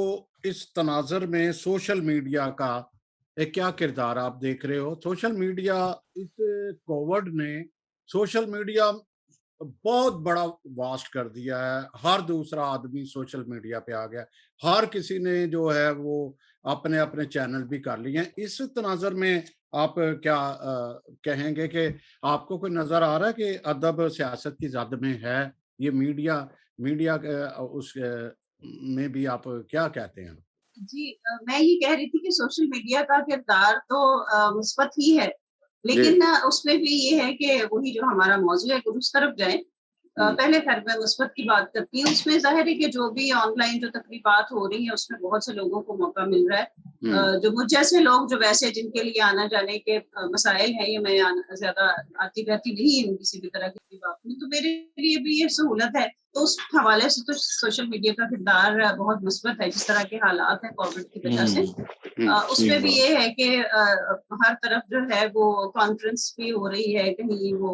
اس تناظر میں سوشل میڈیا کا کیا کردار آپ دیکھ رہے ہو؟ سوشل میڈیا، اس کووڈ نے سوشل میڈیا بہت بڑا واسٹ کر دیا ہے. ہر دوسرا آدمی سوشل میڈیا پہ آ گیا، ہر کسی نے جو ہے وہ اپنے اپنے چینل بھی کر لیے ہیں. اس تناظر میں آپ کیا کہیں گے کہ آپ کو کوئی نظر آ رہا ہے کہ ادب سیاست کی زد میں ہے؟ یہ میڈیا اس میں بھی آپ کیا کہتے ہیں؟ جی، میں یہ کہہ رہی تھی کہ سوشل میڈیا کا کردار تو مثبت ہی ہے، لیکن اس میں بھی یہ ہے کہ وہی جو ہمارا موضوع ہے کہ اس طرف جائیں. پہلے خیر میں مثبت کی بات کرتی ہوں. اس میں ظاہر ہے کہ جو بھی آن لائن جو تقریبات ہو رہی ہیں اس میں بہت سے لوگوں کو موقع مل رہا ہے. جو مجھ جیسے لوگ جو ویسے جن کے لیے آنا جانے کے مسائل ہیں، یہ میں زیادہ آتی رہتی نہیں ہوں کسی بھی طرح کی بات میں، تو میرے لیے بھی یہ سہولت ہے. تو اس حوالے سے تو سوشل میڈیا کا کردار بہت مثبت ہے. جس طرح کے حالات ہیں کووڈ کی وجہ سے، اس میں بھی یہ ہے کہ ہر طرف جو ہے وہ کانفرنس بھی ہو رہی ہے، کہیں وہ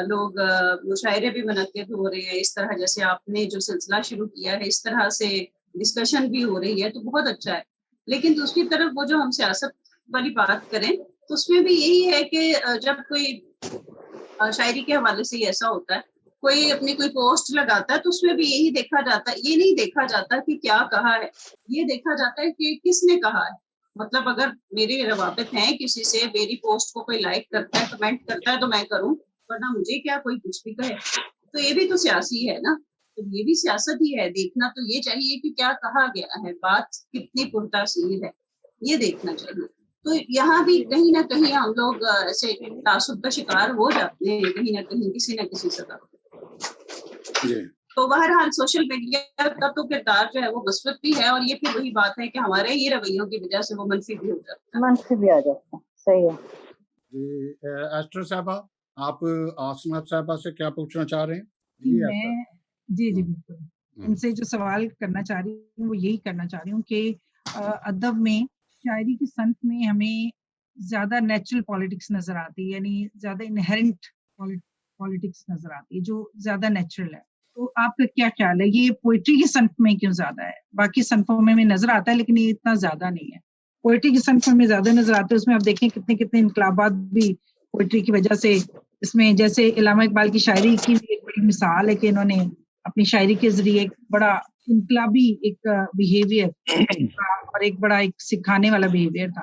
لوگ مشاعرے بھی منعقد ہو رہے ہیں. اس طرح جیسے آپ نے جو سلسلہ شروع کیا ہے، اس طرح سے ڈسکشن بھی ہو رہی ہے، تو بہت اچھا ہے. لیکن دوسری طرف وہ جو ہم سیاست والی بات کریں تو اس میں بھی یہی ہے کہ جب کوئی شاعری کے حوالے سے ایسا ہوتا ہے، کوئی اپنی کوئی پوسٹ لگاتا ہے، تو اس میں بھی یہی دیکھا جاتا ہے، یہ نہیں دیکھا جاتا کہ کیا کہا ہے، یہ دیکھا جاتا ہے کہ کس نے کہا ہے. مطلب اگر میرے روابط ہیں کسی سے، میری پوسٹ کو کوئی لائک کرتا ہے، کمنٹ کرتا ہے تو میں کروں، ورنہ مجھے کیا کوئی کچھ بھی کہے. تو یہ بھی تو سیاسی ہے نا، تو یہ بھی سیاست ہی ہے. دیکھنا تو یہ چاہیے کہ کیا کہا گیا ہے، بات کتنی پرتاثیر ہے، یہ دیکھنا چاہیے. تو یہاں بھی کہیں نہ کہیں ہم لوگ ایسے تعصب کا شکار ہو جاتے ہیں، کہیں نہ کہیں کسی نہ کسی سطح پر. تو بہرحال سوشل میڈیا کا تو کردار جو ہے وہ مثبت بھی ہے، اور یہ پھر وہی بات ہے کہ ہمارے یہ رویوں کی وجہ سے وہ منفی بھی ہو جاتا ہے. منفی بھی آ جاتا ہے. صحیح ہے. جی ایسٹر صاحبہ، آپ آسنات صاحبہ سے کیا پوچھنا چاہ رہے ہیں؟ جی بالکل. ان سے جو سوال کرنا چاہ رہی ہوں وہ یہی کرنا چاہ رہی ہوں کہ ادب میں، شاعری کی صنف میں ہمیں زیادہ نیچرل پالیٹکس نظر آتی ہے، یعنی زیادہ انہیرنٹ پالیٹکس نظر آتی ہے جو زیادہ نیچرل ہے. تو آپ کا کیا خیال ہے، یہ پوئٹری کی صنف میں کیوں زیادہ ہے؟ باقی صنفوں میں نظر آتا ہے لیکن یہ اتنا زیادہ نہیں ہے. پوئٹری کی صنف میں زیادہ نظر آتا ہے. اس میں آپ دیکھیں کتنے انقلابات بھی پوئٹری کی وجہ سے، اس میں جیسے علامہ اقبال کی شاعری کی بھی ایک بڑی مثال ہے کہ انہوں نے اپنی شاعری کے ذریعے ایک بڑا انقلابی ایک بیہیویئر اور ایک بڑا ایک سکھانے والا بیہیویئر تھا.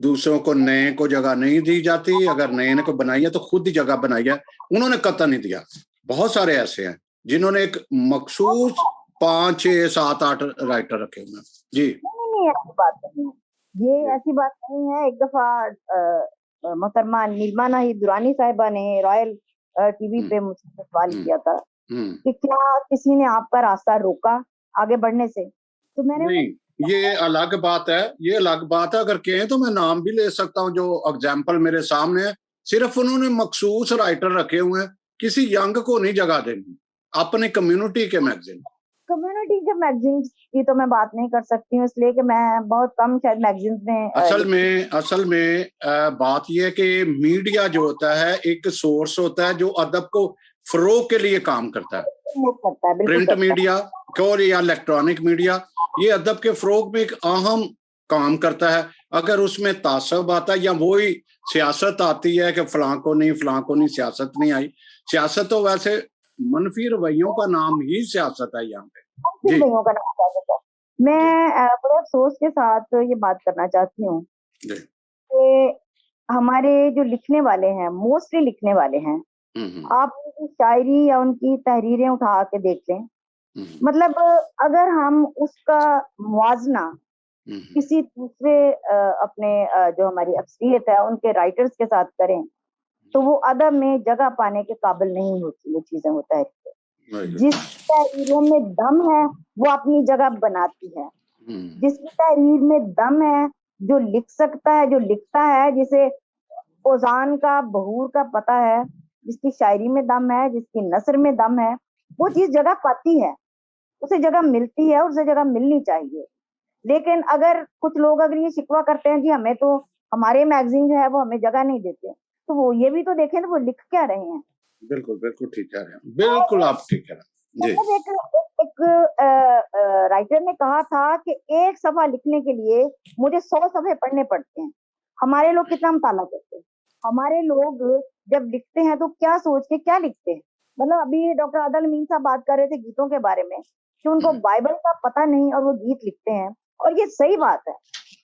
دوسروں کو نئے کو جگہ نہیں دی جاتی, اگر نئے نے کو بنائی ہے تو خود ہی جگہ بنائی ہے, انہوں نے قطع نہیں دیا. بہت سارے ایسے ہیں جنہوں نے ایک مخصوص 5 6 7 8 رائٹر رکھے ہوئے ہیں. جی نہیں ایسی بات نہیں ہے, یہ ایسی بات نہیں ہے. ایک دفعہ محترمہ نیلما ناہید درانی صاحبہ نے رائل ٹی وی پہ مجھ سے سوال کیا تھا کہ کیا کسی نے آپ کا راستہ روکا آگے بڑھنے سے, تو میں نے نہیں, یہ الگ بات ہے, یہ الگ بات ہے. اگر کہیں تو میں نام بھی لے سکتا ہوں جو اگزامپل میرے سامنے ہے. صرف انہوں نے مخصوص رائٹر رکھے ہوئے ہیں, کسی ینگ کو نہیں جگہ دینی, اپنی کمیونٹی کے میگزین. کمیونٹی کے میگزینز کی تو میں بات نہیں کر سکتی ہوں, اس لیے کہ میں بہت کم شاید میگزینز میں اصل میں بات یہ ہے کہ میڈیا جو ہوتا ہے ایک سورس ہوتا ہے جو ادب کو فروغ کے لیے کام کرتا ہے. پرنٹ میڈیا اور یا الیکٹرانک میڈیا یہ ادب کے فروغ میں ایک اہم کام کرتا ہے. اگر اس میں تعصب آتا ہے یا وہی سیاست آتی ہے کہ فلاں کو نہیں سیاست نہیں آئی, سیاست تو ویسے منفی رویوں کا نام ہی سیاست ہے یہاں پہ. جی میں بڑے افسوس کے ساتھ یہ بات کرنا چاہتی ہوں کہ ہمارے جو لکھنے والے ہیں, موسٹلی لکھنے والے ہیں, آپ ان کی شاعری یا ان کی تحریریں اٹھا کے دیکھ لیں, مطلب اگر ہم اس کا موازنہ کسی دوسرے اپنے جو ہماری اکثریت ہے ان کے رائٹرز کے ساتھ کریں تو وہ ادب میں جگہ پانے کے قابل نہیں ہوتی. وہ چیزیں ہوتا ہے جس تحریروں میں دم ہے وہ اپنی جگہ بناتی ہے, جس کی تحریر میں دم ہے, جو لکھ سکتا ہے, جو لکھتا ہے, جسے اوزان کا بہور کا پتہ ہے, جس کی شاعری میں دم ہے, جس کی نثر میں دم ہے, وہ چیز جگہ پاتی ہے, اسے جگہ ملتی ہے اور اسے جگہ ملنی چاہیے. لیکن اگر کچھ لوگ اگر یہ شکوہ کرتے ہیں جی ہمیں تو ہمارے میگزین جو ہے وہ ہمیں جگہ نہیں دیتے, تو وہ یہ بھی تو دیکھیں نا وہ لکھ کیا رہے ہیں. بالکل ٹھیک ہے, بالکل آپ ٹھیک ہے. ایک رائٹر نے کہا تھا کہ ایک صفحہ لکھنے کے لیے مجھے 100 صفحے پڑھنے پڑتے ہیں. ہمارے لوگ کتنا مطالعہ کرتے ہیں, ہمارے لوگ جب لکھتے ہیں تو کیا سوچ کے کیا لکھتے ہیں. مطلب ابھی ڈاکٹر عادل امین صاحب بات کر رہے تھے گیتوں کے بارے میں کہ ان کو بائبل کا پتہ نہیں اور وہ گیت لکھتے ہیں, اور یہ صحیح بات ہے.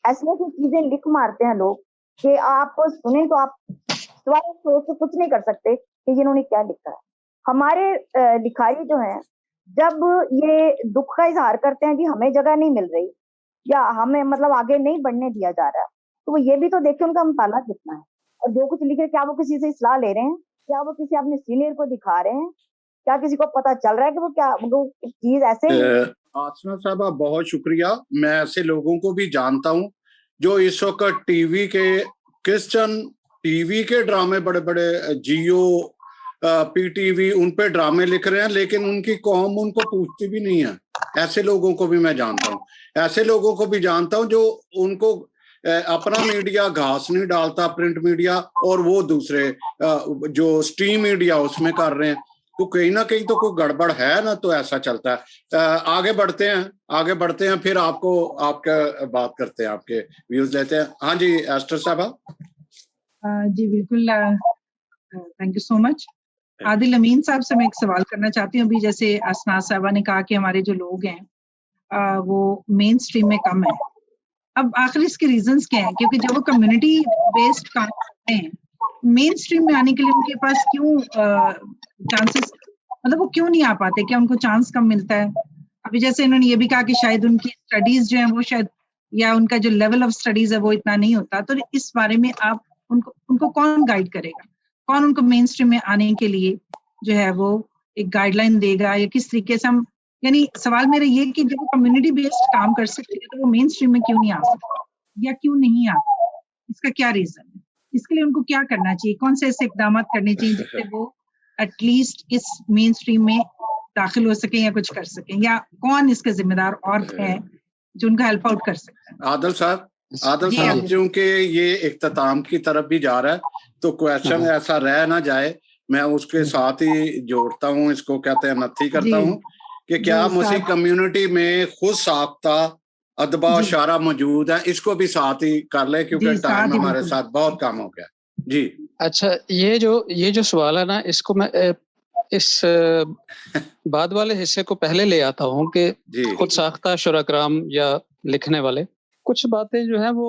ایسی ایسی چیزیں لکھ مارتے ہیں لوگ کہ آپ سنیں تو آپ سوائے سوچ کے کچھ نہیں کر سکتے کہ انہوں نے کیا لکھا ہے. ہمارے لکھائی جو ہیں جب یہ دکھ کا اظہار کرتے ہیں جی ہمیں جگہ نہیں مل رہی یا ہمیں مطلب آگے نہیں بڑھنے دیا جا رہا, تو وہ یہ بھی تو دیکھیں ان کا مطالعہ کتنا ہے, اور جو کچھ لکھے کیا وہ کسی سے اصلاح لے رہے ہیں, کیا وہ کسی اپنے سینئر کو دکھا رہے ہیں, کیا کسی کو پتا چل رہا ہے کہ وہ کیا وہ چیز ایسے ہی. آسنا صاحبہ بہت شکریہ. میں ایسے لوگوں کو بھی جانتا ہوں جو اس وقت ٹی وی کے کرسچن ٹی وی کے ڈرامے بڑے بڑے جیو پی ٹی وی ان پہ ڈرامے لکھ رہے ہیں, لیکن ان کی قوم ان کو پوچھتی بھی نہیں ہے. ایسے لوگوں کو بھی میں جانتا ہوں, ایسے لوگوں کو بھی جانتا ہوں جو ان کو اپنا میڈیا گھاس نہیں ڈالتا, پرنٹ میڈیا, اور وہ دوسرے جو اسٹریم میڈیا اس میں کر رہے ہیں. تو کہیں نہ کہیں تو کوئی گڑبڑ ہے نا, تو ایسا چلتا ہے. آگے بڑھتے ہیں پھر آپ کا بات کرتے ہیں, آپ کے ویوز لیتے ہیں. ہاں جی ایسٹر صاحبہ. جی بالکل, تھینک یو سو مچ. عادل امین صاحب سے میں ایک سوال کرنا چاہتی ہوں. ابھی جیسے اسنا صاحبہ نے کہا کہ ہمارے جو لوگ ہیں وہ مین اسٹریم میں کم ہیں. اب آخر اس کے ریزنز کیا ہیں؟ کیونکہ جب وہ کمیونٹی بیسڈ کام کرتے ہیں مین اسٹریم میں آنے کے لیے ان کے پاس کیوں چانسز, مطلب وہ کیوں نہیں آ پاتے, کیا ان کو چانس کم ملتا ہے؟ ابھی جیسے انہوں نے یہ بھی کہا کہ شاید ان کی اسٹڈیز جو ہیں وہ شاید یا ان کا جو لیول آف اسٹڈیز ہے وہ اتنا نہیں ہوتا. تو اس بارے میں آپ ان کو کون گائیڈ کرے گا, کون ان کو مین اسٹریم میں آنے کے لیے جو ہے وہ ایک گائیڈ لائن دے گا, یا کس طریقے سے ہم, یعنی سوال میرا یہ کہ جب وہ کمیونٹی بیسڈ کام کر سکتے ہیں تو وہ مین اسٹریم میں کیوں نہیں آ سکتے یا کیوں نہیں آتے, اس کا کیا ریزن ہے؟ اس کے لیے ان کو کیا کرنا چاہیے, کون سے ایسے اقدامات کرنے چاہیے جس سے وہ ایٹ لیسٹ اس مین اسٹریم میں داخل ہو سکیں یا کچھ کر سکیں, یا کون اس کے ذمہ دار اور ہے جو ان کا ہیلپ آؤٹ کر سکتے ہیں؟ عادل صاحب کیونکہ یہ اختتام کی طرف بھی جا رہا ہے تو کویشچن ایسا رہ نہ جائے, میں اس کے ساتھ ہی جوڑتا ہوں, اس کو کہتے ہیں نتھی کرتا ہوں کہ کیا مسیح کمیونٹی میں خود ساختہ ادبا و شاعرہ موجود ہے, اس کو بھی ساتھ ہی کر لے کیونکہ ٹائم ہمارے ساتھ بہت کم ہو گیا. جی اچھا, یہ جو سوال ہے نا, اس کو میں اس بعد والے حصے کو پہلے لے آتا ہوں کہ خود ساختہ شعراء کرام یا لکھنے والے کچھ باتیں جو ہیں وہ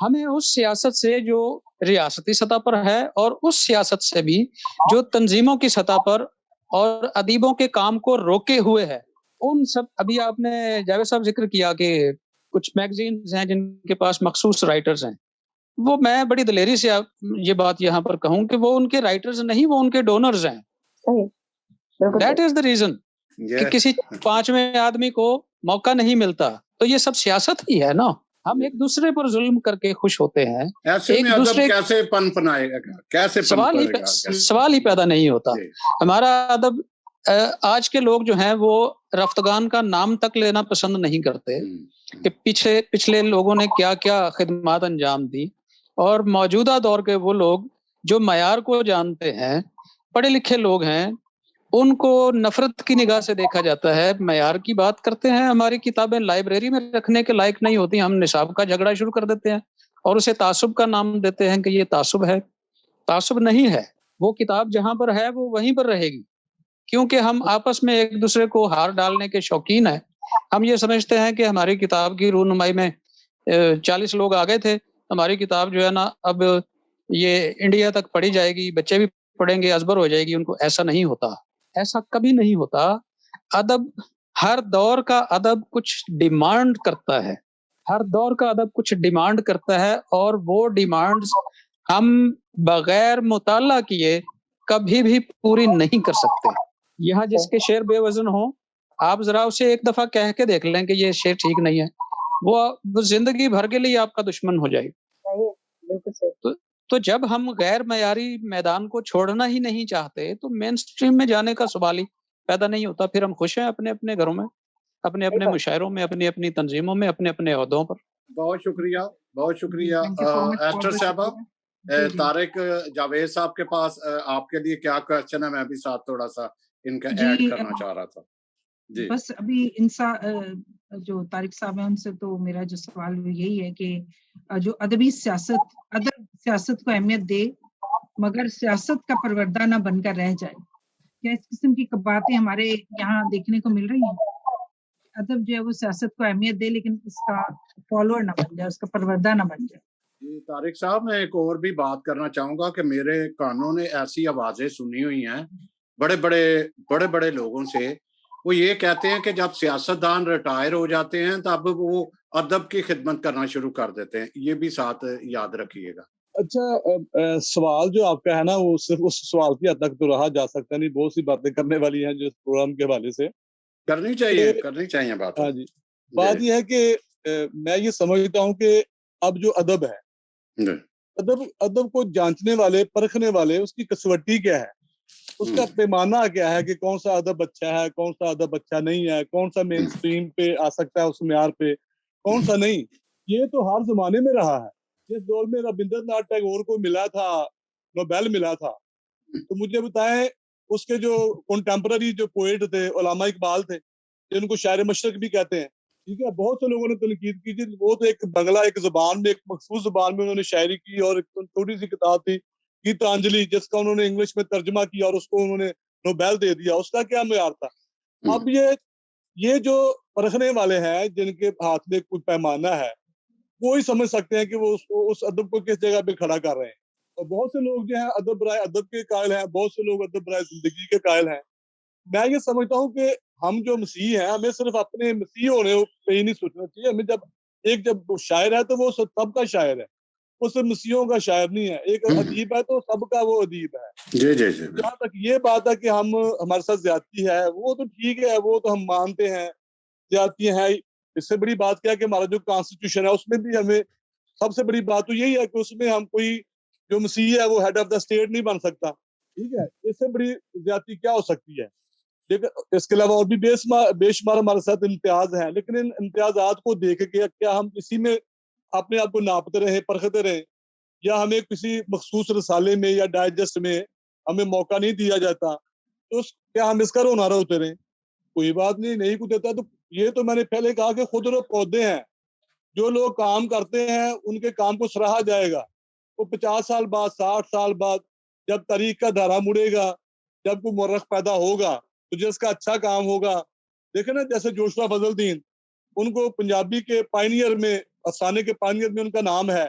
ہمیں اس سیاست سے جو ریاستی سطح پر ہے اور اس سیاست سے بھی جو تنظیموں کی سطح پر اور ادیبوں کے کام کو روکے ہوئے ہے، ان سب، ابھی آپ نے جاوید صاحب ذکر کیا کہ کچھ میگزینز ہیں جن کے پاس مخصوص رائٹرز ہیں، وہ میں بڑی دلیری سے یہ بات یہاں پر کہوں کہ وہ ان کے رائٹرز نہیں، وہ ان کے ڈونرز ہیں. صحیح، بالکل دیٹ از دا ریزن کہ کسی پانچویں آدمی کو موقع نہیں ملتا. تو یہ سب سیاست ہی ہے نا. ہم ایک دوسرے پر ظلم کر کے خوش ہوتے ہیں. ایسے ایک میں ادب دوسرے کیسے پنپائے گا، کیسے پنپائے گا؟ سوال ہی پیدا نہیں ہوتا. ہمارا ادب آج کے لوگ جو ہیں وہ رفتگان کا نام تک لینا پسند نہیں کرتے کہ پچھلے لوگوں نے کیا کیا خدمات انجام دی، اور موجودہ دور کے وہ لوگ جو معیار کو جانتے ہیں، پڑھے لکھے لوگ ہیں، ان کو نفرت کی نگاہ سے دیکھا جاتا ہے. معیار کی بات کرتے ہیں، ہماری کتابیں لائبریری میں رکھنے کے لائق نہیں ہوتی، ہم نصاب کا جھگڑا شروع کر دیتے ہیں اور اسے تعصب کا نام دیتے ہیں کہ یہ تعصب ہے. تعصب نہیں ہے، وہ کتاب جہاں پر ہے وہ وہیں پر رہے گی، کیونکہ ہم آپس میں ایک دوسرے کو ہار ڈالنے کے شوقین ہیں. ہم یہ سمجھتے ہیں کہ ہماری کتاب کی رونمائی میں 40 لوگ آ گئے تھے، ہماری کتاب جو ہے نا اب یہ انڈیا تک پڑھی جائے گی، بچے بھی پڑھیں گے، ازبر ہو جائے گی ان کو. ایسا نہیں ہوتا، ایسا کبھی نہیں ہوتا. ادب، ہر دور کا ادب کچھ ڈیمانڈ کرتا ہے، ہر دور کا ادب کچھ ڈیمانڈ کرتا ہے، اور وہ ڈیمانڈز ہم بغیر مطالعہ کیے کبھی بھی پوری نہیں کر سکتے. یہاں جس کے شعر بے وزن ہوں، آپ ذرا اسے ایک دفعہ کہہ کے دیکھ لیں کہ یہ شعر ٹھیک نہیں ہے، وہ زندگی بھر کے لیے آپ کا دشمن ہو جائے. تو جب ہم غیر معیاری میدان کو چھوڑنا ہی نہیں چاہتے تو مین سٹریم میں جانے کا سوال ہی پیدا نہیں ہوتا. پھر ہم خوش ہیں اپنے اپنے گھروں میں، اپنے اپنے مشاعروں میں، اپنی اپنی تنظیموں میں، اپنے اپنے عہدوں پر. بہت شکریہ، بہت شکریہ. ایسٹر صاحبہ، طارق جاوید صاحب کے پاس آپ کے لیے کیا کوشچن ہے؟ میں بھی ساتھ تھوڑا سا ان کا ایڈ کرنا چاہ رہا تھا. جی بس ابھی جو طارق صاحب ہیں ان سے تو میرا جو سوال یہی ہے کہ جو ادبی سیاست، ادب سیاست کو اہمیت دے مگر سیاست کا پروردہ نہ بن کر رہ جائے. کیا اس قسم کی باتیں ہمارے یہاں دیکھنے کو مل رہی ہیں؟ ادب جو ہے وہ سیاست کو اہمیت دے لیکن اس کا فالوور نہ بن جائے، اس کا پروردہ نہ بن جائے. جی طارق صاحب، میں ایک اور بھی بات کرنا چاہوں گا کہ میرے کانوں نے ایسی آوازیں سنی ہوئی ہیں بڑے بڑے لوگوں سے. وہ یہ کہتے ہیں کہ جب سیاستدان ریٹائر ہو جاتے ہیں تب وہ ادب کی خدمت کرنا شروع کر دیتے ہیں. یہ بھی ساتھ یاد رکھیے گا. اچھا، سوال جو آپ کا ہے نا وہ صرف اس سوال کی حد تک تو رہا جا سکتا نہیں، بہت سی باتیں کرنے والی ہیں جو اس پروگرام کے حوالے سے کرنی چاہیے بات. ہاں جی، بات یہ ہے کہ میں یہ سمجھتا ہوں کہ اب جو ادب ہے، ادب کو جانچنے والے، پرکھنے والے، اس کی کسوٹی کیا ہے، اس کا پیمانہ کیا ہے کہ کون سا ادب اچھا ہے، کون سا ادب اچھا نہیں ہے، کون سا مین سٹریم پہ آ سکتا ہے اس معیار پہ، کون سا نہیں. یہ تو ہر زمانے میں رہا ہے. جس دور میں ربندر ناتھ ٹیگور کو ملا تھا، نوبیل ملا تھا، تو مجھے بتائیں اس کے جو کنٹمپرری جو پوئٹ تھے، علامہ اقبال تھے، جن کو شاعر مشرق بھی کہتے ہیں، ٹھیک ہے، بہت سے لوگوں نے تنقید کی تھی. وہ تو ایک بنگلہ، ایک زبان میں، ایک مخصوص زبان میں انہوں نے شاعری کی، اور ایک چھوٹی سی کتاب تھی گیتانجلی، جس کا انہوں نے انگلش میں ترجمہ کیا اور اس کو انہوں نے نوبیل دے دیا. اس کا کیا معیار تھا؟ اب یہ جو پرکھنے والے ہیں جن کے ہاتھ میں کوئی پیمانہ ہے، وہی سمجھ سکتے ہیں کہ وہ اس ادب کو کس جگہ پہ کھڑا کر رہے ہیں. اور بہت سے لوگ جو ہیں ادب برائے ادب کے قائل ہیں، بہت سے لوگ ادب برائے زندگی کے قائل ہیں. میں یہ سمجھتا ہوں کہ ہم جو مسیح ہیں، ہمیں صرف اپنے مسیح ہونے پہ ہی نہیں سوچنا چاہیے. ہمیں جب شاعر ہے تو وہ سب کا شاعر ہے، وہ صرف مسیحوں کا شاعر نہیں ہے. ایک ادیب ہے تو سب کا وہ ادیب ہے. جی جہاں تک یہ بات ہے کہ ہمارے ساتھ زیادتی ہے، وہ تو ٹھیک ہے، وہ تو ہم مانتے ہیں زیادتی ہیں. اس سے بڑی بات کیا کہ ہمارا جو کانسٹیٹیوشن ہے اس میں بھی ہمیں سب سے بڑی بات تو یہی ہے کہ اس میں ہم کوئی جو مسیح ہے وہ ہیڈ آف دا اسٹیٹ نہیں بن سکتا. ٹھیک ہے، اس سے بڑی زیادتی کیا ہو سکتی ہے؟ لیکن اس کے علاوہ اور بھی بے شمار ہمارے ساتھ امتیاز ہیں، لیکن ان امتیازات کو دیکھ کے کیا ہم اسی میں اپنے آپ کو ناپتے رہیں، پرکھتے رہیں، یا ہمیں کسی مخصوص رسالے میں یا ڈائجسٹ میں ہمیں موقع نہیں دیا جاتا تو کیا ہم اس کا رونا ہوتے رہیں؟ کوئی بات نہیں کو دیتا. تو یہ تو میں نے پہلے کہا کہ خود رو پودے ہیں. جو لوگ کام کرتے ہیں ان کے کام کو سراہا جائے گا. وہ 50 سال بعد، 60 سال بعد جب تاریخ کا دھارا مڑے گا، جب کوئی مورخ پیدا ہوگا تو جس کا اچھا کام ہوگا، دیکھیں نا جیسے جوشوا فضل الدین، ان کو پنجابی کے پائنیئر میں، افسانے کے پائنیئر میں ان کا نام ہے.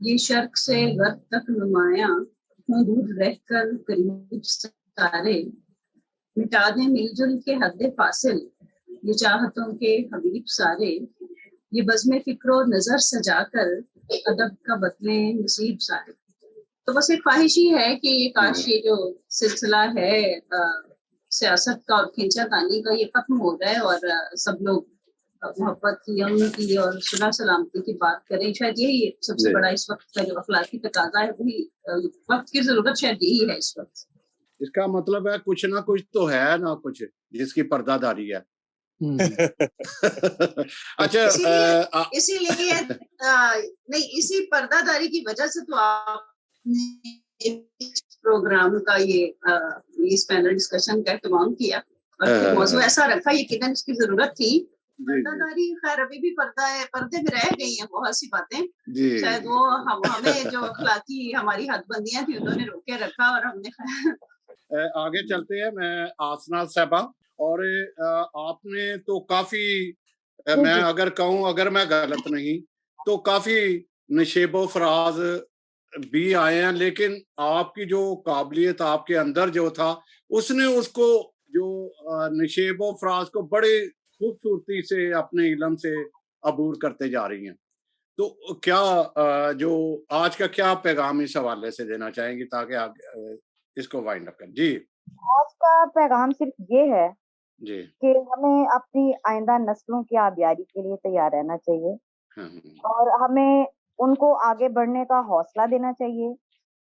یہ شرق سے غرب تک نمایاں ہوں دور رہ کر قریب سارے، مٹا دیں مل جل کے حد فاصل یہ چاہتوں کے حبیب سارے، یہ بزم فکر و نظر سجا کر ادب کا بتلیں نصیب سارے۔ تو بس ایک خواہش ہی ہے کہ یہ کاش یہ جو سلسلہ ہے سیاست کا اور کھینچا تانی کا یہ ختم ہو جائے اور سب لوگ محبت کی، امن کی اور صلح سلامتی کی بات کریں۔ شاید یہی سب سے بڑا اس وقت کا جو اخلاقی تقاضا ہے، وہی وقت کی ضرورت شاید یہی ہے اس وقت۔ اس کا مطلب ہے کچھ نہ کچھ تو ہے نہ کچھ جس کی پردہ داری ہے۔ اچھا اسی لیے نہیں، اسی پردہ داری کی وجہ سے تو آپ نے پروگرام کا یہ اس پینل ڈسکشن کا اہتمام کیا اور موضوع ایسا رکھا، یقیناً اس کی ضرورت تھی۔ پردہ داری خیر ابھی بھی پردہ ہے، پردے میں رہ گئی ہیں بہت سی باتیں، شاید وہ ہمیں جو اخلاقی ہماری حد بندیاں تھیں انہوں نے روکے رکھا اور ہم نے آگے چلتے ہیں۔ میں آسنا صاحبہ، اور آپ نے تو کافی، میں اگر کہوں، اگر میں غلط نہیں تو کافی نشیب و فراز بھی آئے ہیں، لیکن آپ کی جو قابلیت آپ کے اندر جو تھا، اس نے اس کو جو نشیب و فراز کو بڑے خوبصورتی سے اپنے علم سے عبور کرتے جا رہی ہیں۔ تو کیا جو آج کا کیا پیغام اس حوالے سے دینا چاہیں گی تاکہ آپ اس کو وائنڈ اپ کریں؟ جی، آج کا پیغام صرف یہ ہے جی کہ ہمیں اپنی آئندہ نسلوں کی آبیاری کے لیے تیار رہنا چاہیے اور ہمیں ان کو آگے بڑھنے کا حوصلہ دینا چاہیے۔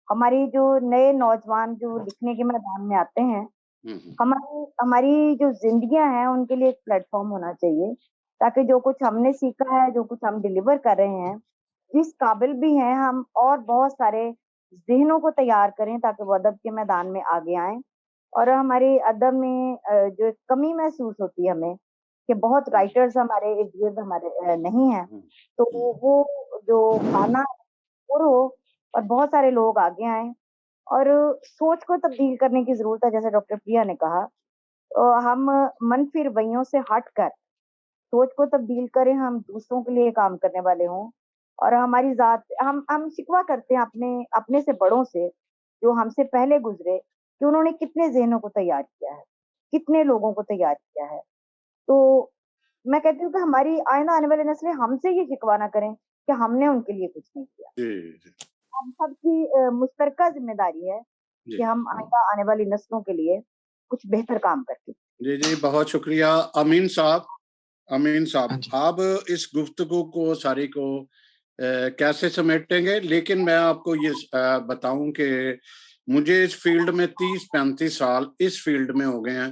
ہماری جو نئے نوجوان جو لکھنے کے میدان میں آتے ہیں، ہماری جو زندگیاں ہیں ان کے لیے ایک پلیٹ فارم ہونا چاہیے، تاکہ جو کچھ ہم نے سیکھا ہے، جو کچھ ہم ڈیلیور کر رہے ہیں، جس قابل بھی ہیں ہم اور بہت سارے ذہنوں کو تیار کریں تاکہ وہ ادب کے میدان میں آگے آئیں۔ اور ہمارے ادب میں جو ایک کمی محسوس ہوتی ہے ہمیں کہ بہت رائٹرز ہمارے ارد گرد ہمارے نہیں ہیں، تو وہ جو خانہ پر ہو اور بہت سارے لوگ آگے آئیں اور سوچ کو تبدیل کرنے کی ضرورت ہے۔ جیسے ڈاکٹر پریا نے کہا، ہم منفی رویوں سے ہٹ کر سوچ کو تبدیل کریں، ہم دوسروں کے لیے کام کرنے والے ہوں اور ہماری ذات، ہم شکوہ کرتے ہیں اپنے سے بڑوں سے جو ہم سے پہلے گزرے کہ انہوں نے کتنے ذہنوں کو تیار کیا ہے، کتنے لوگوں کو تیار کیا ہے۔ تو میں کہتی ہوں کہ ہماری آئندہ آنے والی نسلیں ہم سے یہ شکوہ نہ کریں کہ ہم نے ان کے لیے کچھ نہیں کیا۔ ہم سب کی مشترکہ ذمہ داری ہے کہ ہم آئندہ آنے والی نسلوں کے لیے کچھ بہتر کام کریں۔ جی جی، بہت شکریہ امین صاحب، آپ اس گفتگو کو ساری کو کیسے سمیٹیں گے؟ لیکن میں آپ کو یہ بتاؤں کہ مجھے اس فیلڈ میں 30-35 سال اس فیلڈ میں ہو گئے ہیں،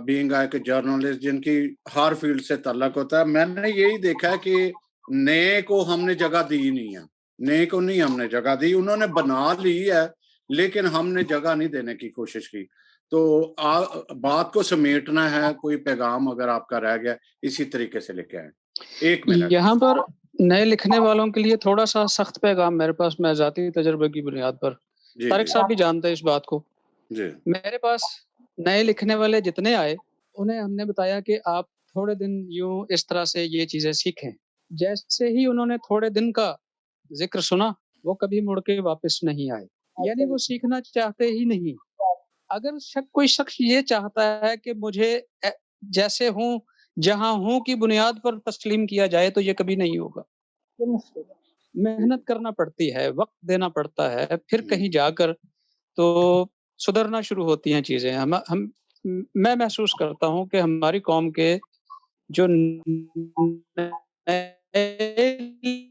بینگ ایک جرنلسٹ جن کی ہر فیلڈ سے تعلق ہوتا ہے۔ میں نے یہی دیکھا ہے کہ نئے کو ہم نے جگہ دی نہیں ہے، نئے کو نہیں ہم نے جگہ دی، انہوں نے بنا لی ہے لیکن ہم نے جگہ نہیں دینے کی کوشش کی۔ تو بات کو سمیٹنا ہے، کوئی پیغام اگر آپ کا رہ گیا اسی طریقے سے لے کے آئیں۔ 1 منٹ یہاں پر نئے لکھنے والوں کے لیے تھوڑا سا سخت پیغام میرے پاس، میں ذاتی تجربے کی بنیاد پر، طارق صاحب بھی جانتے ہیں اس بات کو۔ میرے پاس نئے لکھنے والے جتنے آئے انہیں ہم نے بتایا کہ آپ تھوڑے دن یوں اس طرح سے یہ چیزیں سیکھیں۔ جیسے ہی انہوں نے تھوڑے دن کا ذکر سنا، وہ کبھی مڑ کے واپس نہیں آئے، یعنی وہ سیکھنا چاہتے ہی نہیں۔ اگر کوئی شخص یہ چاہتا ہے کہ مجھے جیسے ہوں جہاں ہوں کی بنیاد پر تسلیم کیا جائے تو یہ کبھی نہیں ہوگا۔ محنت کرنا پڑتی ہے، وقت دینا پڑتا ہے، پھر کہیں جا کر تو سدھرنا شروع ہوتی ہیں چیزیں۔ میں محسوس کرتا ہوں کہ ہماری قوم کے جو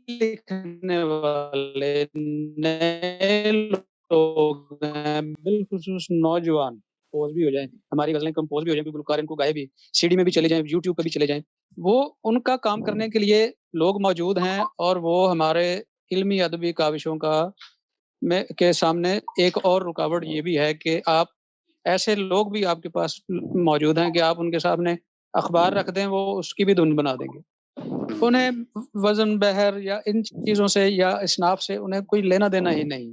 لکھنے والے نئے لوگ ہیں، بالخصوص نوجوان، کمپوز بھی ہو جائیں، ہماری غزلیں کمپوز بھی ہو جائیں، گلوکار ان کو گائے بھی، سی ڈی میں بھی چلے جائیں، یوٹیوب پہ بھی چلے جائیں، وہ ان کا کام کرنے کے لیے لوگ موجود ہیں۔ اور وہ ہمارے علمی ادبی کاوشوں کے سامنے ایک اور رکاوٹ یہ بھی ہے کہ آپ ایسے لوگ بھی آپ کے پاس موجود ہیں کہ آپ ان کے سامنے اخبار رکھ دیں، وہ اس کی بھی دھن بنا دیں گے۔ انہیں وزن بحر یا ان چیزوں سے یا اصناف سے انہیں کوئی لینا دینا ہی نہیں۔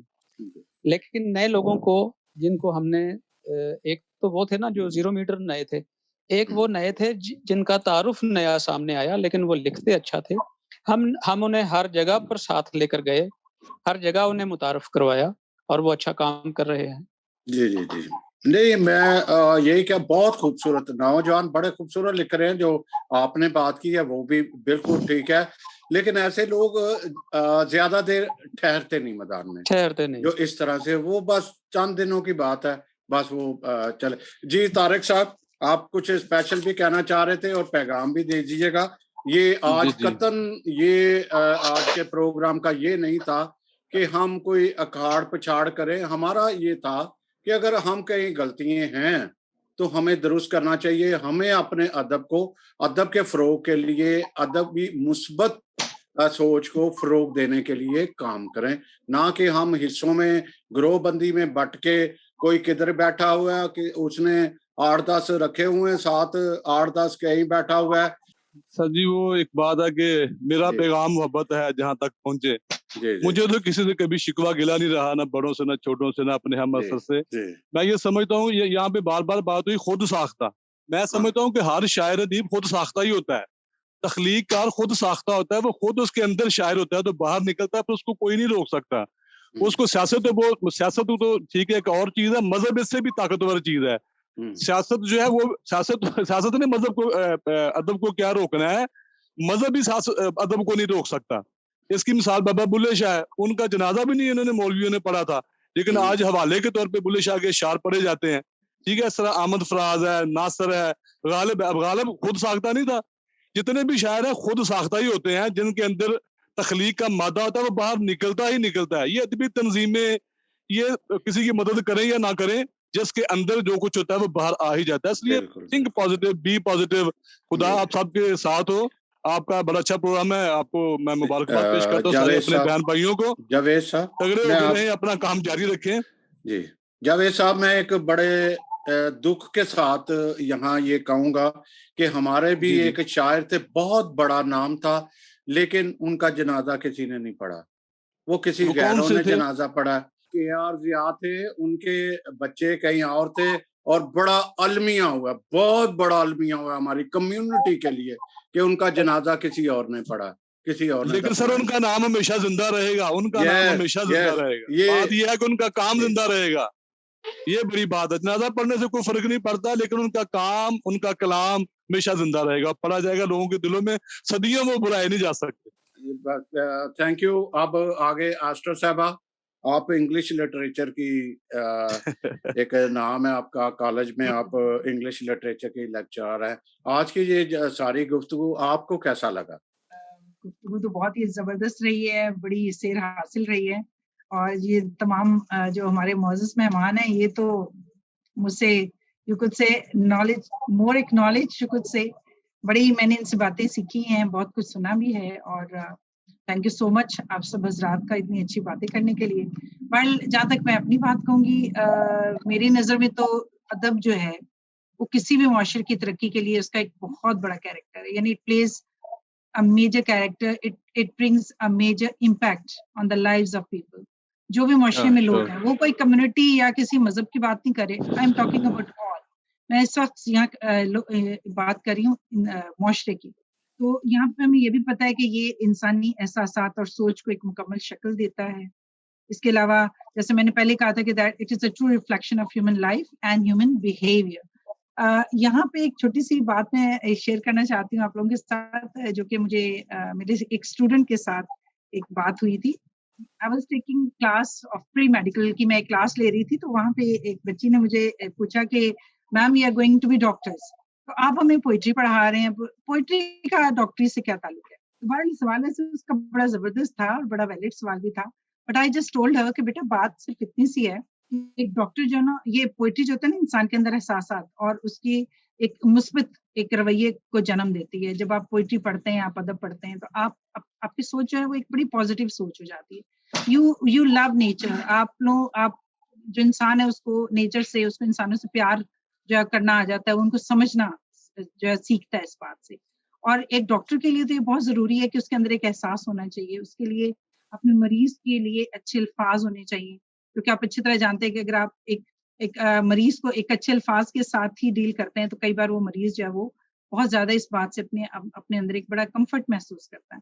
لیکن نئے لوگوں کو، جن کو ہم نے، ایک تو وہ تھے نا جو 0 میٹر نئے تھے، ایک وہ نئے تھے جن کا تعارف نیا سامنے آیا لیکن وہ لکھتے اچھا تھے، ہم انہیں ہر جگہ پر ساتھ لے کر گئے, ہر جگہ انہیں متعارف کروایا اور وہ اچھا کام کر رہے ہیں. جی جی جی نہیں میں یہی کہ بہت خوبصورت نوجوان بڑے خوبصورت لکھ رہے ہیں. جو آپ نے بات کی ہے وہ بھی بالکل ٹھیک ہے, لیکن ایسے لوگ زیادہ دیر ٹھہرتے نہیں میدان میں, ٹھہرتے نہیں. جو اس طرح سے وہ بس چند دنوں کی بات ہے, بس وہ چلے. جی طارق صاحب آپ کچھ اسپیشل بھی کہنا چاہ رہے تھے اور پیغام بھی دے دیجیے گا. یہ آج قطن یہ آج کے پروگرام کا یہ نہیں تھا کہ ہم کوئی اکھاڑ پچھاڑ کریں, ہمارا یہ تھا کہ اگر ہم کہیں غلطیاں ہیں تو ہمیں درست کرنا چاہیے. ہمیں اپنے ادب کو, ادب کے فروغ کے لیے, ادبی مثبت سوچ کو فروغ دینے کے لیے کام کریں, نہ کہ ہم حصوں میں گروہ بندی میں بٹ کے کوئی کدھر بیٹھا ہوا ہے کہ اس نے 8-10 رکھے ہوئے ہیں, ساتھ 8-10 کہیں بیٹھا ہوا ہے. سر جی وہ ایک بات ہے کہ میرا پیغام محبت ہے جہاں تک پہنچے. مجھے تو کسی سے کبھی شکوہ گلا نہیں رہا, نہ بڑوں سے, نہ چھوٹوں سے, نہ اپنے ہم اثر سے. میں یہ سمجھتا ہوں یہاں پہ بار بار بات ہوئی خود ساختہ. میں سمجھتا ہوں کہ ہر شاعر ادیب خود ساختہ ہی ہوتا ہے. تخلیق کار خود ساختہ ہوتا ہے, وہ خود اس کے اندر شاعر ہوتا ہے, تو باہر نکلتا ہے تو اس کو کوئی نہیں روک سکتا. اس کو سیاست تو ٹھیک ہے ایک اور چیز ہے, مذہب اس سے بھی طاقتور چیز ہے. سیاست جو ہے وہ سیاست نے مذہب کو ادب کو کیا روکنا ہے, مذہب بھی ادب کو نہیں روک سکتا. اس کی مثال بابا بلے شاہ ہے, ان کا جنازہ بھی نہیں انہوں نے مولویوں نے پڑھا تھا, لیکن آج حوالے کے طور پہ بلے شاہ کے اشعار پڑھے جاتے ہیں. ٹھیک ہے, اس طرح احمد فراز ہے, ناصر ہے, غالب ہے. اب غالب خود ساختہ نہیں تھا. جتنے بھی شاعر ہیں خود ساختہ ہی ہوتے ہیں, جن کے اندر تخلیق کا مادہ ہوتا ہے وہ باہر نکلتا ہی نکلتا ہے. یہ ادبی تنظیمیں یہ کسی کی مدد کریں یا نہ کریں, جس کے اندر جو کچھ ہوتا ہے وہ باہر آ ہی جاتا ہے. اس لیے تھنک پازیٹیو, بی پازیٹیو. خدا آپ سب کے ساتھ ہو. آپ کا بڑا اچھا پروگرام ہے, آپ کو میں مبارکباد پیش کرتا ہوں سارے اپنے بہن بھائیوں کو. جاوید صاحب تگڑے ہو کے رہیں, اپنا کام جاری رکھیں. جی جاوید صاحب میں ایک بڑے دکھ کے ساتھ یہاں یہ کہوں گا کہ ہمارے بھی ایک شاعر تھے, بہت بڑا نام تھا, لیکن ان کا جنازہ کسی نے نہیں پڑھا. وہ کسی غیروں نے جنازہ پڑھا. کے آر ضیاء تھے, ان کے بچے کہیں اور تھے, اور بڑا المیہ ہوا, بہت بڑا المیہ ہوا ہماری کمیونٹی کے لیے کہ ان کا جنازہ کسی اور نے پڑھا, کسی اور نے. لیکن سر ان کا نام ہمیشہ زندہ رہے گا, ان کا نام ہمیشہ زندہ رہے گا. بات یہ ہے کہ ان کا کام زندہ رہے گا, یہ بڑی بات ہے. جنازہ پڑھنے سے کوئی فرق نہیں پڑتا, لیکن ان کا کام, ان کا کلام ہمیشہ زندہ رہے گا, پڑھا جائے گا لوگوں کے دلوں میں, صدیوں میں بلائے نہیں جا سکتے. Thank you. اب آگے آسٹر صاحبہ, آپ انگلش لٹریچر کی ایک نام ہے آپ کا, کالج میں آپ انگلش لٹریچر کی لیکچرر ہیں. آج کی یہ ساری گفتگو آپ کو کیسا لگا؟ گفتگو تو بہت ہی زبردست رہی ہے, بڑی سیر حاصل رہی ہے, اور یہ تمام جو ہمارے معزز مہمان ہیں یہ تو مجھ سے یو کوڈ سے نالج, مور ایک نالج یو کوڈ سے, بڑی میں نے ان سے باتیں سیکھی ہیں, بہت کچھ سنا بھی ہے, اور تھینک یو سو مچ آپ سب حضرات کا اتنی اچھی باتیں کرنے کے لیے. بٹ جہاں تک میں اپنی بات کہوں گی, میری نظر میں تو ادب جو ہے وہ کسی بھی معاشرے کی ترقی کے لیے اس کا ایک بہت بڑا کیریکٹر ہے. یعنی it please a major character, it brings a major impact on the lives of people. جو بھی معاشرے میں لوگ ہیں, وہ کوئی کمیونٹی یا کسی مذہب کی بات نہیں کرے, I am talking about all. میں اس وقت یہاں بات کر رہی ہوں معاشرے کی. تو یہاں پہ ہمیں یہ بھی پتا ہے کہ یہ انسانی احساسات اور سوچ کو ایک مکمل شکل دیتا ہے. اس کے علاوہ جیسے میں نے پہلے کہا تھا کہ that it is a true reflection of human life and human behavior. یہاں پہ ایک چھوٹی سی بات میں شیئر کرنا چاہتی ہوں آپ لوگوں کے ساتھ, جو کہ مجھے میرے ایک اسٹوڈنٹ کے ساتھ ایک بات ہوئی تھی. I was taking class of pre-medical کی میں ایک کلاس لے رہی تھی, تو وہاں پہ ایک بچی نے مجھے پوچھا کہ میم we are going to be doctors, تو آپ ہمیں پوئٹری پڑھا رہے ہیں, پوئٹری کا ڈاکٹری سے کیا تعلق ہے؟ بہرحال سوال ویسے اس کا بڑا زبردست تھا اور بڑا ویلڈ سوال بھی تھا, but I just told her کہ بیٹا بات صرف اتنی سی ہے, ایک ڈاکٹر جو ہے نا, یہ پوئٹری جو ہوتا ہے نا انسان کے اندر احساسات اور اس کی ایک مثبت ایک رویے کو جنم دیتی ہے. جب آپ پوئٹری پڑھتے ہیں, آپ ادب پڑھتے ہیں, تو آپ کی سوچ جو ہے وہ ایک بڑی پازیٹیو سوچ ہو جاتی ہے. یو لو نیچر, آپ جو انسان ہے اس کو نیچر سے, اس کو انسانوں سے پیار جو ہے کرنا آ جاتا ہے, ان کو سمجھنا جو ہے سیکھتا ہے اس بات سے. اور ایک ڈاکٹر کے لیے تو یہ بہت ضروری ہے کہ اس کے اندر ایک احساس ہونا چاہیے, اس کے لیے اپنے مریض کے لیے اچھے الفاظ ہونے چاہیے, کیونکہ آپ اچھی طرح جانتے ہیں کہ اگر آپ ایک مریض کو ایک اچھے الفاظ کے ساتھ ہی ڈیل کرتے ہیں تو کئی بار وہ مریض جو ہے وہ بہت زیادہ اس بات سے اپنے اندر ایک بڑا کمفرٹ محسوس کرتا ہے.